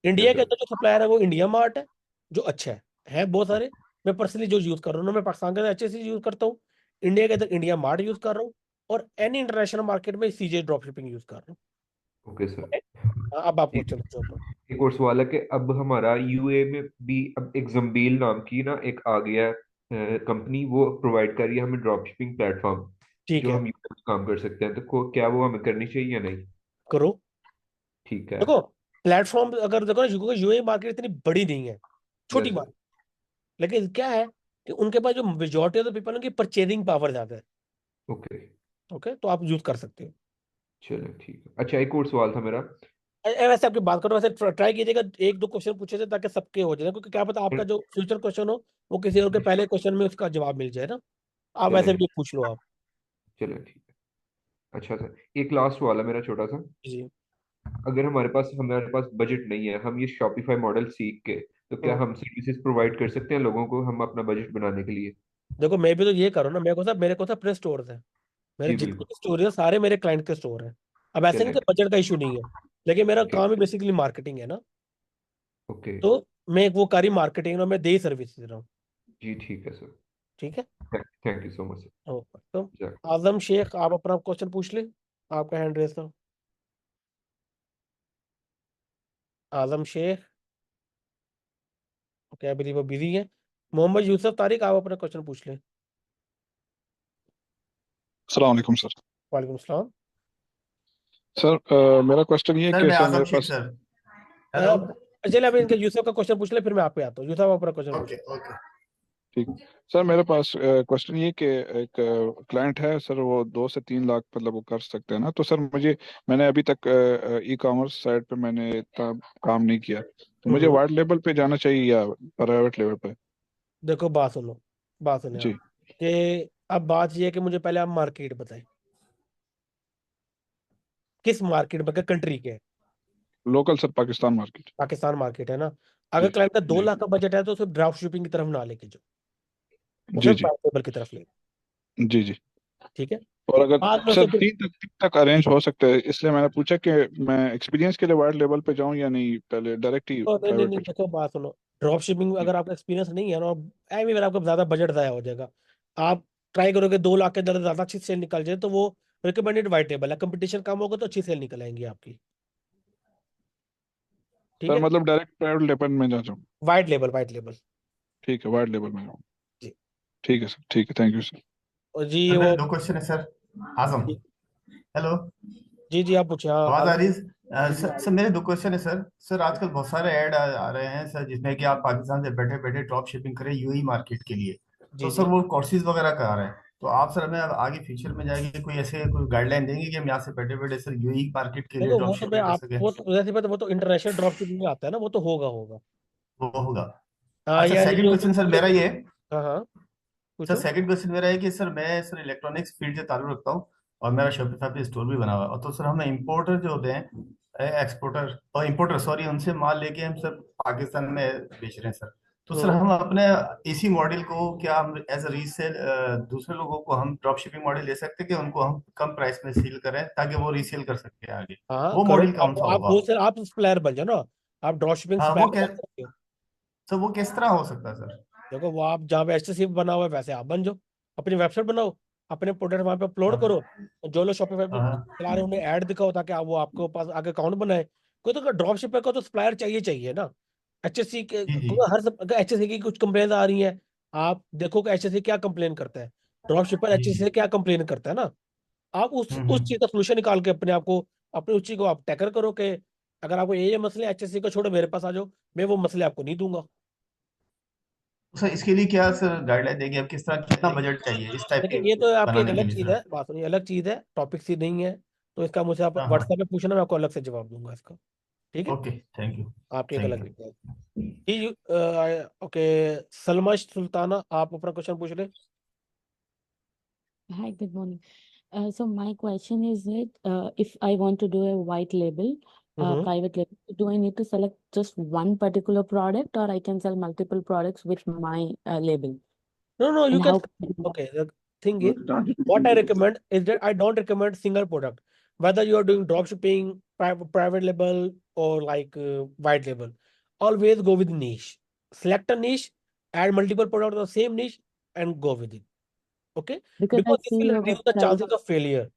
इंडिया यस के सर। अंदर जो सप्लायर है वो इंडिया मार्ट है, जो अच्छा है बहुत सारे। मैं पर्सनली जो यूज कर रहा हूँ ना, मैं पाकिस्तान के अंदर एचएससी यूज करता हूँ, इंडिया के अंदर इंडिया मार्ट यूज कर रहा हूँ, और एनी इंटरनेशनल मार्केट में सीजे ड्रॉप शिपिंग यूज कर रहा हूँ। Okay sir. ओके, अब आप ठीक क्वेश्चन है। पूछो ऊपर। एक और सवाल है कि अब हमारा यूए में भी अब एक जम्बील नाम की ना एक आ गया है कंपनी, वो प्रोवाइड कर रही है हमें ड्रॉप शिपिंग प्लेटफॉर्म, ठीक जो है, हम यूए में काम कर सकते हैं। तो क्या वो हमें करनी चाहिए या नहीं? करो। ठीक है। देखो, प्लेटफॉर्म अगर देखो ना, क्योंकि यूएई मार्केट इतनी बड़ी नहीं है, छोटी यस सर। मार्केट। लेकिन क्या है कि उनके पास जो मेजोरिटी ऑफ द पीपल उनकी परचेजिंग पावर ज्यादा है। ओके। ओके, तो आप यूज कर सकते हो। चलो ठीक है। अच्छा, एक और सवाल था मेरा। वैसे आपकी बात करो, वैसे ट्राई कीजिएगा एक दो क्वेश्चन पूछे थे ताकि सबके हो जाए, क्योंकि क्या पता आपका जो फ्यूचर क्वेश्चन हो वो किसी और के पहले क्वेश्चन में उसका जवाब मिल जाए ना। आप चलो वैसे भी पूछ लो आप। चलो ठीक है। अच्छा सर, एक लास्ट सवाल है मेरा छोटा सा। जी। अगर हमारे पास बजट नहीं है, हम ये शॉपिफाई मॉडल सीख के, तो क्या हम्म। हम सर्विसेज प्रोवाइड कर सकते हैं लोगों को हम अपना बजट बनाने के लिए? देखो मैं भी तो ये करूँ ना, मेरे को सब प्रेस स्टोर है। मेरे जी जितने बिल्कुल। भी स्टोर है सारे मेरे क्लाइंट के स्टोर हैं। अब ऐसे नहीं चलें। कि बजट का इशू नहीं है, लेकिन मेरा ओके। काम ही बेसिकली मार्केटिंग है ना। ओके। तो मैं एक वो कारी मार्केटिंग और मैं दे सर्विस दे रहा हूँ। जी ठीक है सर। ठीक है। थैंक यू सो मच तो सर। आजम शेख आप अपना क्वेश्चन पूछ ले, आपका हैंड रेस था। आजम शेख, क्या बिलीव वो बिजी है। मोहम्मद यूसुफ तारिक आप अपना क्वेश्चन पूछ ले। अस्सलाम वालेकुम सर। वालेकुम सलाम। सर मेरा क्वेश्चन ये है सर कि मैं सर आजम मेरे शेख पास। सर। हेलो। चलिए अभी इनके यूसुफ का क्वेश्चन पूछ ले, फिर मैं आप पे आता हूँ। यूसुफ आप अपना क्वेश्चन पूछ ओके ओके। ठीक। सर मेरे पास क्वेश्चन ये कि एक क्लाइंट है सर, वो 2 से 3 लाख मतलब वो कर सकते हैं ना, तो सर मैंने अभी तक ई कॉमर्स साइट पे मैंने इतना काम नहीं किया, तो मुझे हम्म। वाइट लेवल पे जाना चाहिए या प्राइवेट लेवल पे? देखो बात सुनो, बात सुने आप जी। कि अब बात ये है कि मुझे पहले आप मार्केट बताएं, किस मार्केट में, कंट्री के हैं? Local sir, Pakistan market. Pakistan market है ना। जी अगर क्लाइंट का दो जी लाख का बजट है तो सिर्फ ड्रॉप शिपिंग की तरफ ना लेके जाओ, वो जी सिर्फ जी प्राइवेट लेवल की तरफ ले। जी जी। ठीक है, और अगर बाद में सर उसे फिर। 3 तक अरेंज हो सकते हैं, इसलिए मैंने पूछा कि मैं एक्सपीरियंस के लिए वाइट लेवल पे जाऊं या नहीं, पहले डायरेक्ट ही नहीं नहीं प्राइवेट नहीं, पे देखो बात सुनो। ड्रॉप शिपिंग में जाऊं? अगर आपका एक्सपीरियंस नहीं है ना, ऐ भी आपका ज्यादा बजट ज़ाया हो जाएगा। आप ट्राई करोगे 2 लाख के अंदर ज्यादा अच्छी सेल निकल जाए, तो वो रिकमेंडेड वाइट टेबल है। कंपटीशन कम होगा तो अच्छी सेल निकल आएंगी आपकी। ठीक सर है, मतलब डायरेक्ट प्राइवेट लेवल में जा जाऊं? White label, white label. ठीक है, वाइट लेवल में जाऊं। जी। ठीक है सर, ठीक है, थैंक यू सर। और जी सर मेरे वो। दो क्वेश्चन है सर। आजम। जी हेलो। जी जी, आप पूछे। हाँ आवाज आ आजम। रही है? जी जी सर सर मेरे दो क्वेश्चन है सर। सर आजकल बहुत सारे ऐड आ रहे हैं सर, जिसमें कि आप पाकिस्तान से बैठे बैठे ड्रॉप शिपिंग करें यूएई मार्केट के लिए। तो जी सर जी। वो कोर्सेज वगैरह करा रहे हैं। तो आप सर हमें अब आगे फ्यूचर में जाएंगे कोई ऐसे कोई गाइडलाइन देंगे कि हम यहाँ से बैठे बैठे सर यूएई मार्केट के लिए देखो ड्रॉप वो तो मैं शिपिंग कर आप सकें? वो तो जैसे बात है, वो तो इंटरनेशनल ड्रॉप शिपिंग में आता है ना, वो तो होगा। वो होगा। हाँ अच्छा, यानी सेकंड जो क्वेश्चन सर मेरा ये है। हाँ हाँ, सर पूछो। सेकंड क्वेश्चन मेरा है कि सर मैं सर इलेक्ट्रॉनिक्स फील्ड से ताल्लुक रखता हूँ, और मेरा शॉपिफाई पे स्टोर भी बना हुआ है। और तो सर हम इंपोर्टर जो होते हैं, एक्सपोर्टर और इंपोर्टर सॉरी, उनसे माल लेके हम सर पाकिस्तान में बेच रहे हैं सर। तो सर हम्म। हम अपने इसी मॉडल को क्या हम एज अ रीसेल दूसरे लोगों को हम ड्रॉप शिपिंग मॉडल ले सकते हैं कि उनको हम कम प्राइस में सेल करें ताकि वो रीसेल कर सकते हैं आगे? हाँ वो करो, मॉडल कौन सा आप होगा? होलसेल, आप सप्लायर बन जाओ ना। आप ड्रॉप शिपिंग हाँ सप्लायर वो बन क्या सकते हो। सर, वो किस तरह हो सकता है सर? देखो वो आप जहाँ पे एचटीसी बना हुआ है वैसे आप बन जाओ। अपनी वेबसाइट बनाओ, अपने प्रोडक्ट वहाँ पे अपलोड करो, हाँ और जो लोग शॉपिफाई पे हाँ चला रहे हैं उन्हें ऐड दिखाओ ताकि आप वो आपको पास आगे अकाउंट बनाए। कोई तो ड्रॉप शिपर का तो सप्लायर चाहिए चाहिए ना। HSC के जी जी हर सब, अगर HSC की कुछ कंप्लेन आ रही है, आप देखो कि HSC क्या कंप्लेन करता है, ड्रॉप शिपर जी HSC जी से क्या कंप्लेन करता है ना, आप उस चीज हम्म। का सोल्यूशन निकाल के अपने आप को, अपनी उस चीज को आप टैकल करो कि अगर आपको ये मसले HSC को छोड़ो, मेरे पास आ जाओ, मैं वो मसले आपको नहीं दूंगा। सर इसके लिए क्या सर गाइडलाइन देंगे, अब किस तरह कितना बजट चाहिए इस टाइप देखिए के ये तो आपकी एक बनाने के अलग लिए चीज सर? है, बात सुनिए, अलग चीज है, टॉपिक सी नहीं है, तो इसका मुझे आप हाँ हाँ। व्हाट्सएप पे पूछना, मैं आपको अलग से जवाब दूंगा इसका। ठीक है, ओके, थैंक यू। आपकी एक थैंक अलग यू। चीज है। जी, ओके, सलमा सुल्ताना, आप अपना क्वेश्चन पूछ ले। Hi, good morning. So my question is that if I want to do a white label, hmm private label, do I need to select just one particular product, or I can sell multiple products with my label? No, no, you And can. how can I do that? Okay, the thing is, what I recommend is that I don't recommend single product. Whether you are doing drop shipping, private label, or like white label, always go with niche. Select a niche, add multiple products of the same niche, and go with it. Okay, Because I because this see will your reduce the website. chances of failure.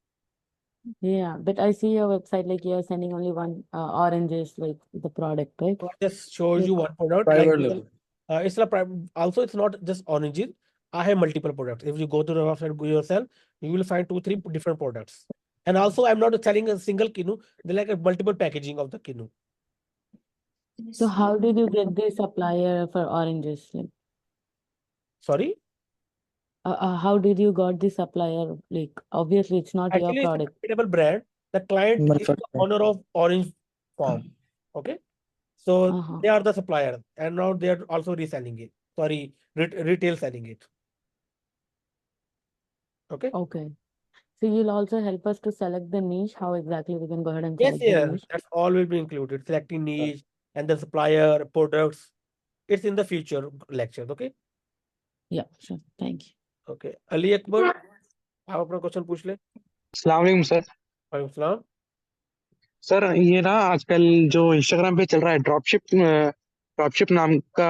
Yeah, but I see your website like you're sending only one oranges like the product, right? So I just shows Yeah. you one product. Like Private label. it's a also it's not just oranges. I have multiple products. If you go to the website go yourself, you will find 2, 3 different products. And also, I'm not selling a single kinu. They like a multiple packaging of the kinu. So how did you get the supplier for oranges? Like, Sorry, how did you got the supplier? Like, obviously it's not your actually, it's a product. reputable brand. The client is the Manufacturer. owner of Orange Farm. Okay, so Uh-huh. they are the supplier, and now they are also reselling it. Sorry, retail selling it. Okay. Okay. So you'll also help us to select the niche, how exactly we can go ahead and Yes, select the yes, niche. that's all will be included. Selecting niche and the supplier, products. It's in the future lectures. Okay. Yeah, sure. Thank you. Okay. Ali Akbar, आप अपना question पूछ ले। अस्सलाम वालेकुम sir. वालेकुम सलाम। Sir ये ना आजकल जो इंस्टाग्राम पे चल रहा है ड्रॉपशिप नाम का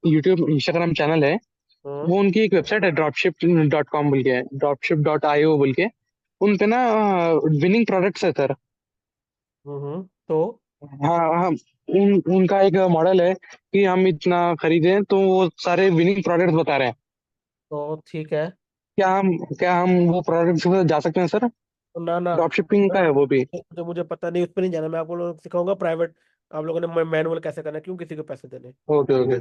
यूट्यूब इंस्टाग्राम चैनल है। हम्म वो उनकी एक वेबसाइट है dropship.com बोल के, dropship.io बोल के। उन पे ना विनिंग प्रोडक्ट्स है सर। तो हाँ हाँ। उनका एक मॉडल है कि हम इतना खरीदें तो वो सारे विनिंग प्रोडक्ट्स बता रहे हैं। ठीक है। क्या हम वो प्रोडक्ट्स जा सकते हैं सर? तो ना ना ड्रॉपशिपिंग का है वो भी। तो मुझे पता नहीं, उस पर नहीं जाना, मैं आपको सिखाऊंगा प्राइवेट। आप लोगों ने मैनुअल कैसे करना है, क्यों किसी को पैसे देने। Okay okay.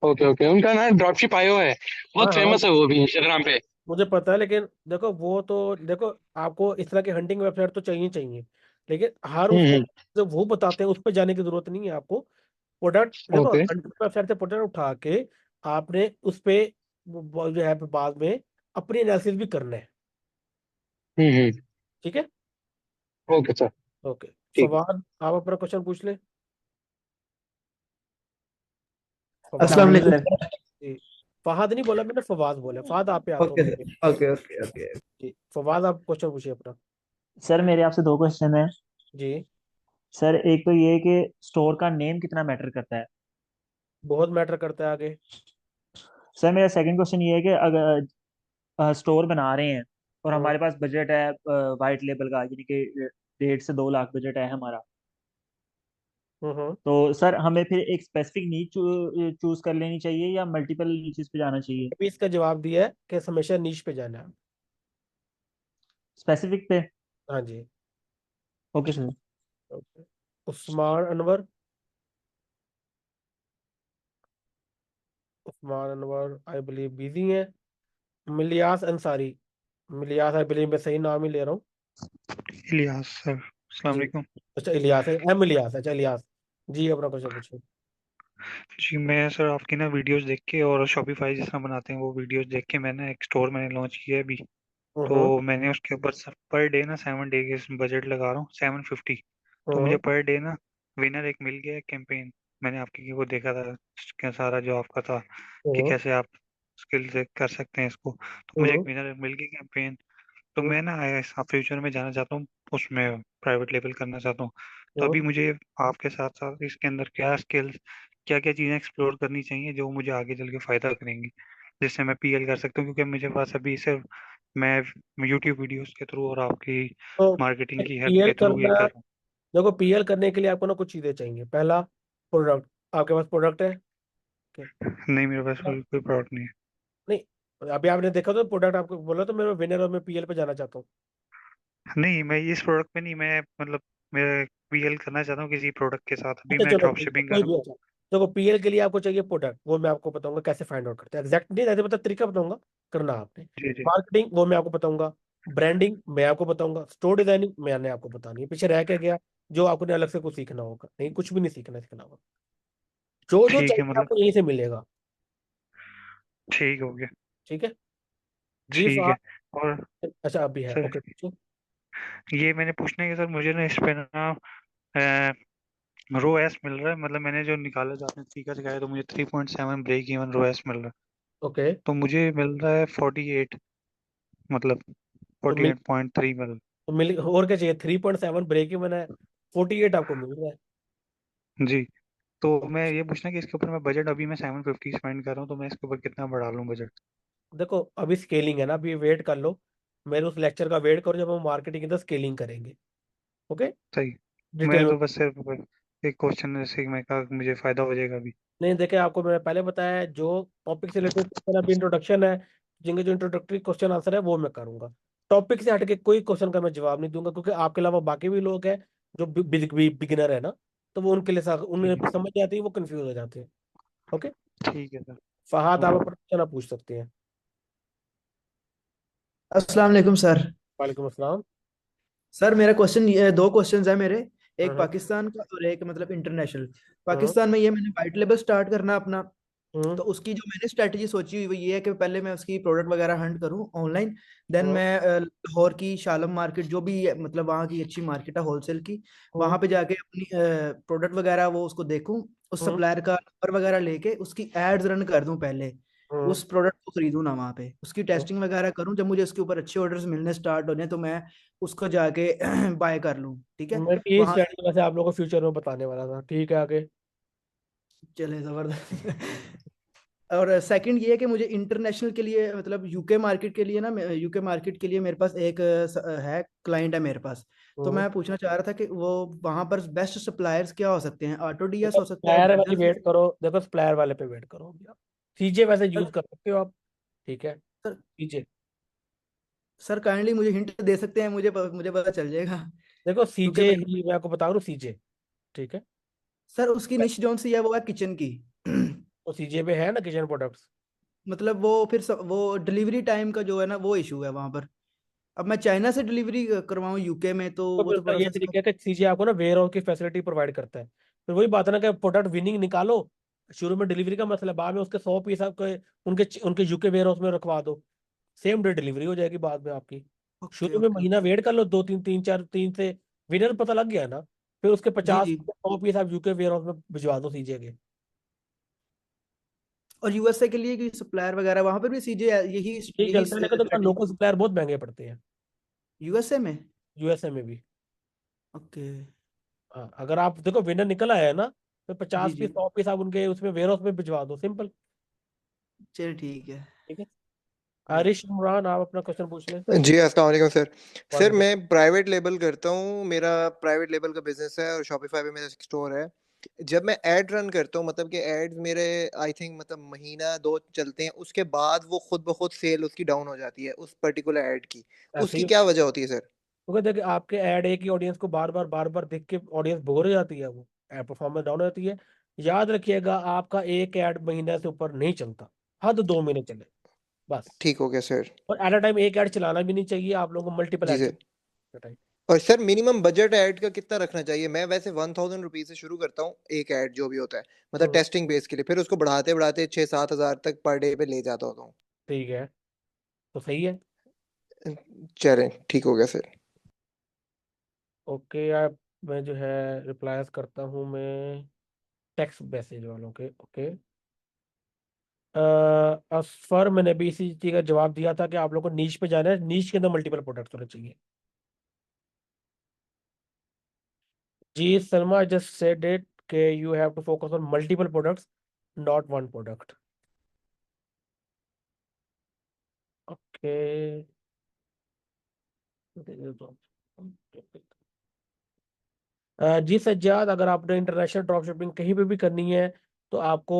ओके ओके, उनका ना ड्रॉपशिप आयो है, हाँ बहुत हाँ, फेमस है वो भी इंस्टाग्राम पे। मुझे पता है, लेकिन देखो वो तो देखो, आपको इस तरह की हंटिंग वेबसाइट तो चाहिए चाहिए, लेकिन हर उसको हम्म। जो वो बताते हैं उस पर जाने की जरूरत नहीं है आपको। प्रोडक्ट देखो, ओके। हंटिंग वेबसाइट से प्रोडक्ट उठा के आपने उस पे वो जो है बाद में अपनी एनालिसिस भी करना है। हम्म। ठीक है। Okay sir. ओके। ठीक। फवाद, आप अपना क्वेश्चन पूछ ले। अस्सलाम फवाद वालेकुम सर। जी, फहाद नहीं बोला मैंने, फवाद बोला। फवाद आप पे आता हूँ ओके मैं। Sir, okay okay okay. जी, फवाद आप क्वेश्चन पूछिए अपना। सर मेरे आपसे दो क्वेश्चन है। जी, सर एक तो ये कि स्टोर का नेम कितना मैटर करता है। बहुत मैटर करता है आगे। सर मेरा सेकंड क्वेश्चन ये है कि अगर स्टोर बना रहे हैं और हम्म हमारे पास बजट है वाइट लेबल का, यानी कि 1.5 से 2 लाख बजट है हमारा, हम्म। तो सर हमें फिर एक स्पेसिफिक नीच चूज कर लेनी चाहिए या मल्टीपल नीचेस पे जाना चाहिए। अभी इसका जवाब दिया है कि हमेशा नीश पे जाना है। स्पेसिफिक पे। हाँ जी। Okay sir. Okay. Usman Anwar, Usman Anwar I believe busy है। मिलियास अंसारी, मिलियास आई बिलीव मैं सही नाम ही ले रहा हूँ। इलियास सर, अस्सलाम जी, वालेकुम। अच्छा इलियास है, एम इलियास, अच्छा इलियास जी, अपना क्वेश्चन पूछिए। जी मैं सर आपकी ना वीडियोस देख के और शॉपिफाई जिस तरह बनाते हैं वो वीडियोस देख के मैंने एक स्टोर मैंने लॉन्च किया है अभी। हम्म तो मैंने उसके ऊपर पर डे ना 7 डे के बजट लगा रहा हूँ 750। तो मुझे हम्म पर डे ना विनर एक मिल गया कैंपेन। मैंने आपकी वो देखा था क्या सारा जो आपका था कि हम्म कैसे आप स्किल से कर सकते हैं इसको, तो मुझे एक हम्म विनर मिल गया कैंपेन। तो हम्म मैं ना फ्यूचर में जाना चाहता हूँ, उसमें प्राइवेट लेवल करना चाहता हूँ। तो हम्म। अभी मुझे आपके साथ साथ इसके अंदर क्या स्किल्स, क्या क्या चीज़ें एक्सप्लोर करनी चाहिए जो मुझे आगे चल के फायदा करेंगी, जिससे मैं पीएल कर सकता हूँ, क्योंकि मेरे पास अभी सिर्फ मैं यूट्यूब वीडियोस के थ्रू और आपकी तो मार्केटिंग की हेल्प पीएल के थ्रू ये करना, कर रहा हूँ। देखो पीएल करने के लिए आपको ना कुछ चीजें चाहिए। पहला, प्रोडक्ट। आपके पास प्रोडक्ट है? Okay. नहीं, मेरे पास कोई प्रोडक्ट नहीं है। नहीं, अभी आपने देखा तो प्रोडक्ट आपको बोला तो मैं विनर और मैं पीएल पे जाना चाहता हूँ। नहीं, मैं इस प्रोडक्ट पे नहीं, मैं पीएल करना चाहता हूँ किसी प्रोडक्ट के साथ। अभी अच्छा मैं चलो ड्रॉप ठीक है, शिपिंग कर कोई रहा भी हूँ। अच्छा। देखो पीएल के लिए आपको चाहिए प्रोडक्ट, वो मैं आपको बताऊंगा कैसे फाइंड आउट करते हैं, एग्जैक्ट नहीं ऐसे बता तरीका बताऊंगा करना आपने। जी जी। मार्केटिंग वो मैं आपको बताऊंगा, ब्रांडिंग मैं आपको बताऊंगा, स्टोर डिजाइनिंग मैंने आपको बतानी है, पीछे रह के गया जो आपने अलग से कुछ सीखना होगा, नहीं कुछ भी नहीं सीखना इसके अलावा, जो जो ठीक है, चाहिए आपको यहीं से मिलेगा। ठीक हो गया। ठीक है जी ठीक है। फहद। और अच्छा अभी है, सर, ओके पूछो। ये मैंने पूछना है कि सर मुझे ना इस पे ना रो एस मिल रहा है, मतलब मैंने जो निकाला जो आपने तरीका सिखाया, तो मुझे 3.7 ब्रेक इवन रो एस मिल रहा है। ओके तो मुझे मिल रहा है 48, मतलब तो मिल 48.3 मिल। तो मिल और क्या चाहिए, 3.7 ब्रेक इवन है, 48 आपको मिल रहा है। जी। तो मैं ये पूछना कि इसके ऊपर मैं बजट, अभी मैं 750 स्पेंड कर रहा हूँ, तो मैं इसके ऊपर कितना बढ़ा लूँ बजट? देखो अभी स्केलिंग है ना, अभी वेट कर लो, मेरे उस लेक्चर का वेट करो जब हम मार्केटिंग की तरह स्केलिंग करेंगे। ओके सही। डिटेल मैं में। तो बस सिर्फ एक क्वेश्चन जैसे मैं कहा मुझे फायदा हो जाएगा अभी। नहीं देखे आपको मैंने पहले बताया है, जो टॉपिक से रिलेटेड क्वेश्चन अभी इंट्रोडक्शन है, जिनके जो इंट्रोडक्टरी क्वेश्चन आंसर है वो मैं करूंगा। टॉपिक से हटके कोई क्वेश्चन का मैं जवाब नहीं दूंगा, क्योंकि आपके अलावा बाकी भी लोग हैं जो बिगिनर है ना, तो वो उनके लिए उन्हें ठीक है। समझ नहीं आती, वो कंफ्यूज हो जाते हैं। ओके ठीक है सर। फहद आप ओके। अपना क्वेश्चन आप पूछ सकते हैं। अस्सलाम वालेकुम सर। वालेकुम अस्सलाम। सर मेरा क्वेश्चन, ये दो क्वेश्चंस है मेरे। एक हम्म पाकिस्तान का और एक मतलब इंटरनेशनल। हम्म पाकिस्तान में ये मैंने वाइट लेबल स्टार्ट करना अपना। हम्म तो उसकी जो मैंने स्ट्रेटजी सोची हुई वो ये है कि पहले मैं उसकी प्रोडक्ट वगैरह हंट करूं ऑनलाइन। देन हम्म मैं लाहौर की शालम मार्केट, जो भी मतलब वहाँ की अच्छी मार्केट है होलसेल की, हम्म वहाँ पे जाके अपनी प्रोडक्ट वगैरह वो उसको देखूं, उस हम्म सप्लायर का नंबर वगैरह लेके उसकी एड्स रन कर दूं पहले। हम्म उस प्रोडक्ट को खरीदूं ना, वहाँ पे उसकी हम्म। टेस्टिंग वगैरह करूं, जब मुझे उसके ऊपर अच्छे ऑर्डर्स मिलने स्टार्ट हो जाए तो मैं उसको जाके बाय कर लूं, ठीक है। मेरी यही वहां से स्ट्रेटजी वैसे आप लोगों को फ्यूचर में बताने वाला था, ठीक है आगे। चले जबरदस्त। और सेकंड ये है कि मुझे इंटरनेशनल के लिए मतलब यूके मार्केट के लिए ना, यूके मार्केट के लिए मेरे पास एक है क्लाइंट है मेरे पास। तो हम्म मैं पूछना चाह रहा था कि वो वहां पर बेस्ट सप्लायर्स क्या हो सकते हैं, ऑटो डीएस देखो हो सकता है, सप्लायर वाली वेंडर्स हो वेट सकते करो, देखो सप्लायर वाले पे वेट करो अभी आप, सीजे वैसे हैं। यूज कर सकते हो आप, ठीक है सर सीजे। सर काइंडली मुझे हिंट दे सकते हैं, मुझे पता चल जाएगा। देखो क्योंकि सीजे ही मैं आपको बता रहा हूँ, सीजे ठीक है। सर उसकी निश जोन सी है, वो है किचन की। तो सीजे पे है ना किचन प्रोडक्ट्स। मतलब वो फिर वो डिलीवरी टाइम का जो है ना वो इशू है वहां पर। अब मैं चाइना से डिलीवरी करवाऊँ यूके में तो तो वो फिर तो उसका थोड़ा ये सा। तरीका है कि सीजे आपको ना वेयर हाउस की फैसिलिटी प्रोवाइड करता है, फिर वही बात है ना कि प्रोडक्ट विनिंग निकालो, शुरू में डिलीवरी का मसला, बाद में उसके 100 पीस आपके उनके उनके यूके वेयर हाउस में रखवा दो, सेम डे डिलीवरी हो जाएगी बाद में आपकी। ओके शुरू में ओके महीना ओके। वेट कर लो, दो तीन तीन चार तीन से विनर पता लग गया ना, फिर उसके जी 50 जी। 100 पीस आप यूके वेयर हाउस में भिजवा दो सीजे के। और यूएसए के लिए कोई सप्लायर वगैरह वहां पर भी सीजे यही यही यही चलता है, लेकिन तो स्ट्रेटजी लोकल सप्लायर बहुत महंगे पड़ते हैं यूएसए में। यूएसए में भी। ओके। हाँ अगर आप देखो विनर निकल आया है ना, तो जी 50 पीस जी। 100 पीस आप उनके उसमें वेयर हाउस में भिजवा दो, सिंपल। चल ठीक है। ठीक है राइट। आरिश इमरान आप अपना क्वेश्चन पूछ लें। जी अस्सलाम वालेकुम सर। सर वालेकुम। मैं प्राइवेट लेबल करता हूँ, मेरा प्राइवेट लेबल का बिजनेस है और शॉपिफाई पे मेरा स्टोर है। जब मैं ऐड रन करता हूँ, मतलब कि एड्स मेरे आई थिंक मतलब महीना दो चलते हैं, उसके बाद वो खुद ब खुद सेल उसकी डाउन हो जाती है उस पर्टिकुलर ऐड की, ऐसे उसकी ही क्या वजह होती है सर? क्योंकि देखिए आपके ऐड एक ही ऑडियंस को बार बार देख के ऑडियंस बोर हो जाती है, वो ऐड परफॉर्मेंस डाउन हो जाती है। याद रखिएगा आपका एक ऐड महीने से ऊपर नहीं चलता, हद 2 महीने चले बस। ठीक हो गया सर। और एट अ टाइम एक ऐड चलाना भी नहीं चाहिए, आप लोगों को मल्टीपल जी ऐड सर। चलाना टाइम। और सर मिनिमम बजट ऐड का कितना रखना चाहिए? मैं वैसे 1000 रुपीज से शुरू करता हूँ एक ऐड जो भी होता है, मतलब टेस्टिंग बेस के लिए, फिर उसको बढ़ाते बढ़ाते 6-7 हज़ार तक पर डे पे ले जाता होता हूँ। ठीक है तो सही है। चलें ठीक हो गया सर। ओके आप, मैं जो है रिप्लाईज करता हूँ मैं टेक्स्ट मैसेज वालों के। ओके असफर, मैंने भी इसी चीज का जवाब दिया था कि आप लोग को नीच पे जाना है, नीच के अंदर मल्टीपल प्रोडक्ट्स होने चाहिए। जी सलमा जस्ट सेड इट के you have to focus on multiple products, not one product. Okay जी सज्जाद, अगर आपने इंटरनेशनल ड्रॉप शिपिंग कहीं पे भी करनी है तो आपको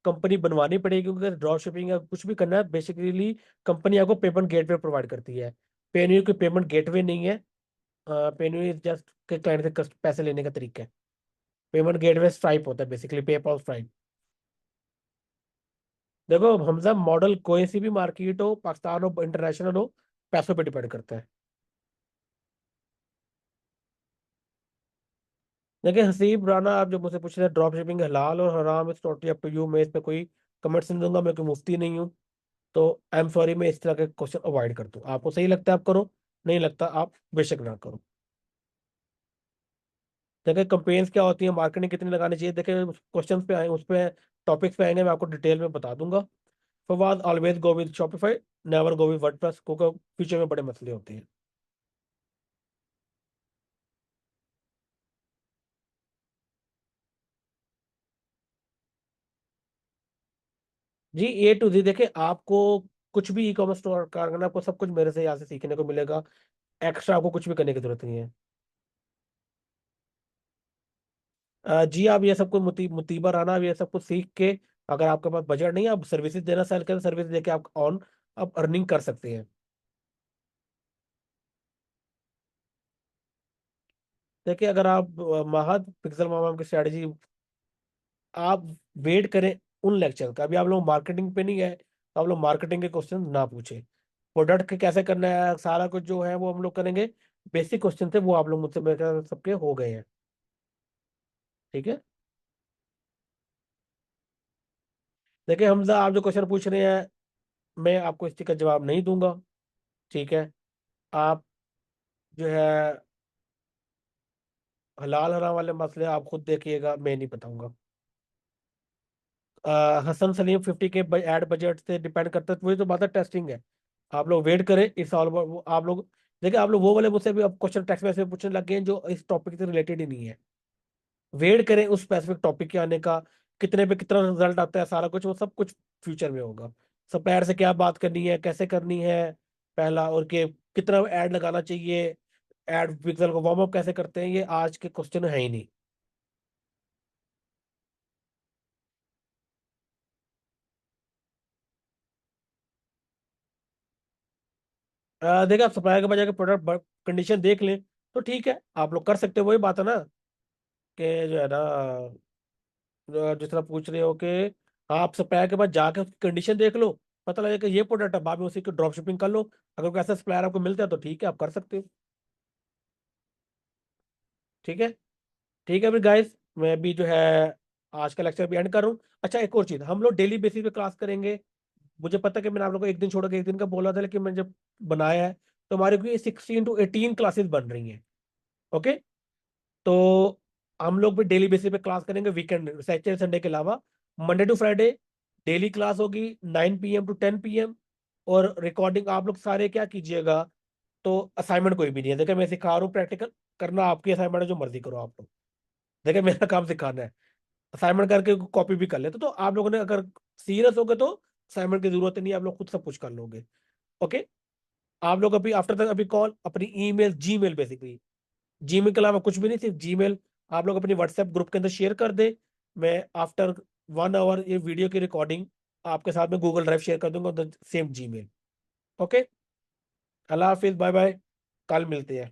कंपनी बनवानी पड़ेगी, क्योंकि ड्रॉप शिपिंग या कुछ भी करना है बेसिकली कंपनी आपको पेमेंट गेटवे प्रोवाइड करती है। पेन्यू कोई पेमेंट गेटवे नहीं है। पेन्यू इज जस्ट के क्लाइंट से पैसे लेने का तरीका है। पेमेंट गेटवे स्ट्राइप होता है, बेसिकली पेपॉल स्ट्राइप। देखो हमजा, मॉडल कोई सी भी मार्केट हो, पाकिस्तान हो इंटरनेशनल हो, पैसों पे डिपेंड करता है। देखिए हसीब राना, आप जो मुझसे पूछ रहे हैं ड्रॉप शिपिंग हलाल और हराम, it's totally up to you. मैं इस पे कोई कमेंट्स नहीं दूंगा, मैं कोई मुफ्ती नहीं हूँ। तो आई एम सॉरी, मैं इस तरह के क्वेश्चन अवॉइड करता हूँ। आपको सही लगता है आप करो, नहीं लगता आप बेशक ना करो। देखिए कंपेन्स क्या होती है, मार्केटिंग कितनी लगानी चाहिए, देखिए क्वेश्चन पे आए, उस पे टॉपिक्स पे आएंगे, मैं आपको डिटेल में बता दूंगा। Fawad, always go with Shopify, never go with WordPress, क्योंकि फ्यूचर में बड़े मसले होते हैं। जी ए टू जी, देखिए आपको कुछ भी ई कॉमर्स स्टोर करना, आपको सब कुछ मेरे से यहाँ से सीखने को मिलेगा। एक्स्ट्रा आपको कुछ भी करने की जरूरत नहीं है। जी आप ये सब कुछ मुतीबा राना, आप ये सब कुछ सीख के, अगर आपके पास बजट नहीं है, आप सर्विसेज देना सेल करें, सर्विस देके आप ऑन आप अर्निंग कर सकते हैं। देखिए अगर आप महद पिक्सल मामा की स्ट्रेटजी, आप वेट करें उन लेक्चर का। अभी आप लोग मार्केटिंग पे नहीं गए, तो आप लोग मार्केटिंग के क्वेश्चन ना पूछे। प्रोडक्ट के कैसे करना है सारा कुछ जो है वो हम लोग करेंगे। बेसिक क्वेश्चन थे वो आप लोग मुझसे मेरे ख्याल से सबके हो गए हैं। ठीक है। देखिए हमजा, आप जो क्वेश्चन पूछ रहे हैं, मैं आपको इस चीज का जवाब नहीं दूंगा। ठीक है। आप जो है हलाल हराम वाले मसले आप खुद देखिएगा, मैं नहीं बताऊंगा। Hasan Salim 50K ad budget से डिपेंड करता है, वही तो बात है, टेस्टिंग है। आप लोग वेट करें इस साल। आप लोग देखिए, आप लोग वो वाले मुझसे भी अब क्वेश्चन टेक्स्ट मैसेज पूछने लग गए हैं जो इस टॉपिक से रिलेटेड ही नहीं है। वेट करें उस स्पेसिफिक टॉपिक के आने का, कितने पे कितना रिजल्ट आता है, सारा कुछ वो सब कुछ फ्यूचर में होगा। सप्लायर से क्या बात करनी है, कैसे करनी है, पहला, और के कितना ऐड लगाना चाहिए, ऐड पिक्सल को वार्म अप कैसे करते हैं, ये आज के क्वेश्चन है ही नहीं। देखिए आप सप्लायर के पास जाकर प्रोडक्ट कंडीशन देख लें तो ठीक है, आप लोग कर सकते हो। वही बात है ना कि जो है ना, जिस तरह पूछ रहे हो कि आप सप्लायर के पास जाकर उसकी कंडीशन देख लो, पता लगे कि ये प्रोडक्ट है, बाद में उसी की ड्रॉप शिपिंग कर लो। अगर कोई ऐसा सप्लायर आपको मिलता है तो ठीक है, आप कर सकते हो। ठीक है। ठीक है फिर गाइस, मैं भी जो है आज का लेक्चर भी एंड कर रहा हूँ। अच्छा एक और चीज़, हम लोग डेली बेसिस पे क्लास करेंगे। मुझे पता है कि मैंने आप लोगों को एक दिन छोड़ के एक दिन का बोला था, लेकिन मैंने जब बनाया है तो हमारे को 16 to 18 क्लासेस बन रही हैं। ओके। तो हम लोग भी डेली बेसिस पे क्लास करेंगे, वीकेंड सैटरडे संडे के अलावा। Monday to Friday daily class होगी 9 PM to 10 PM। और रिकॉर्डिंग आप लोग सारे क्या कीजिएगा, तो असाइनमेंट कोई भी नहीं है। देखिए मैं सिखा रहा हूँ, प्रैक्टिकल करना आपकी असाइनमेंट है, जो मर्जी करो आप लोग। देखिए मेरा काम सिखाना है, असाइनमेंट करके कॉपी भी कर लेते तो आप लोगों ने अगर सीरियस हो गए तो असाइनमेंट की जरूरत नहीं है, आप लोग खुद सब कुछ कर लोगे। ओके। आप लोग अभी आफ्टर तक अभी कॉल अपनी ईमेल जीमेल, बेसिकली जीमेल के अलावा कुछ भी नहीं, सिर्फ जीमेल आप लोग अपनी व्हाट्सएप ग्रुप के अंदर शेयर कर दे। मैं आफ्टर 1 आवर ये वीडियो की रिकॉर्डिंग आपके साथ में गूगल ड्राइव शेयर कर दूंगा, सेम जीमेल। ओके। अल्लाह हाफिज, बाय बाय, कल मिलते हैं।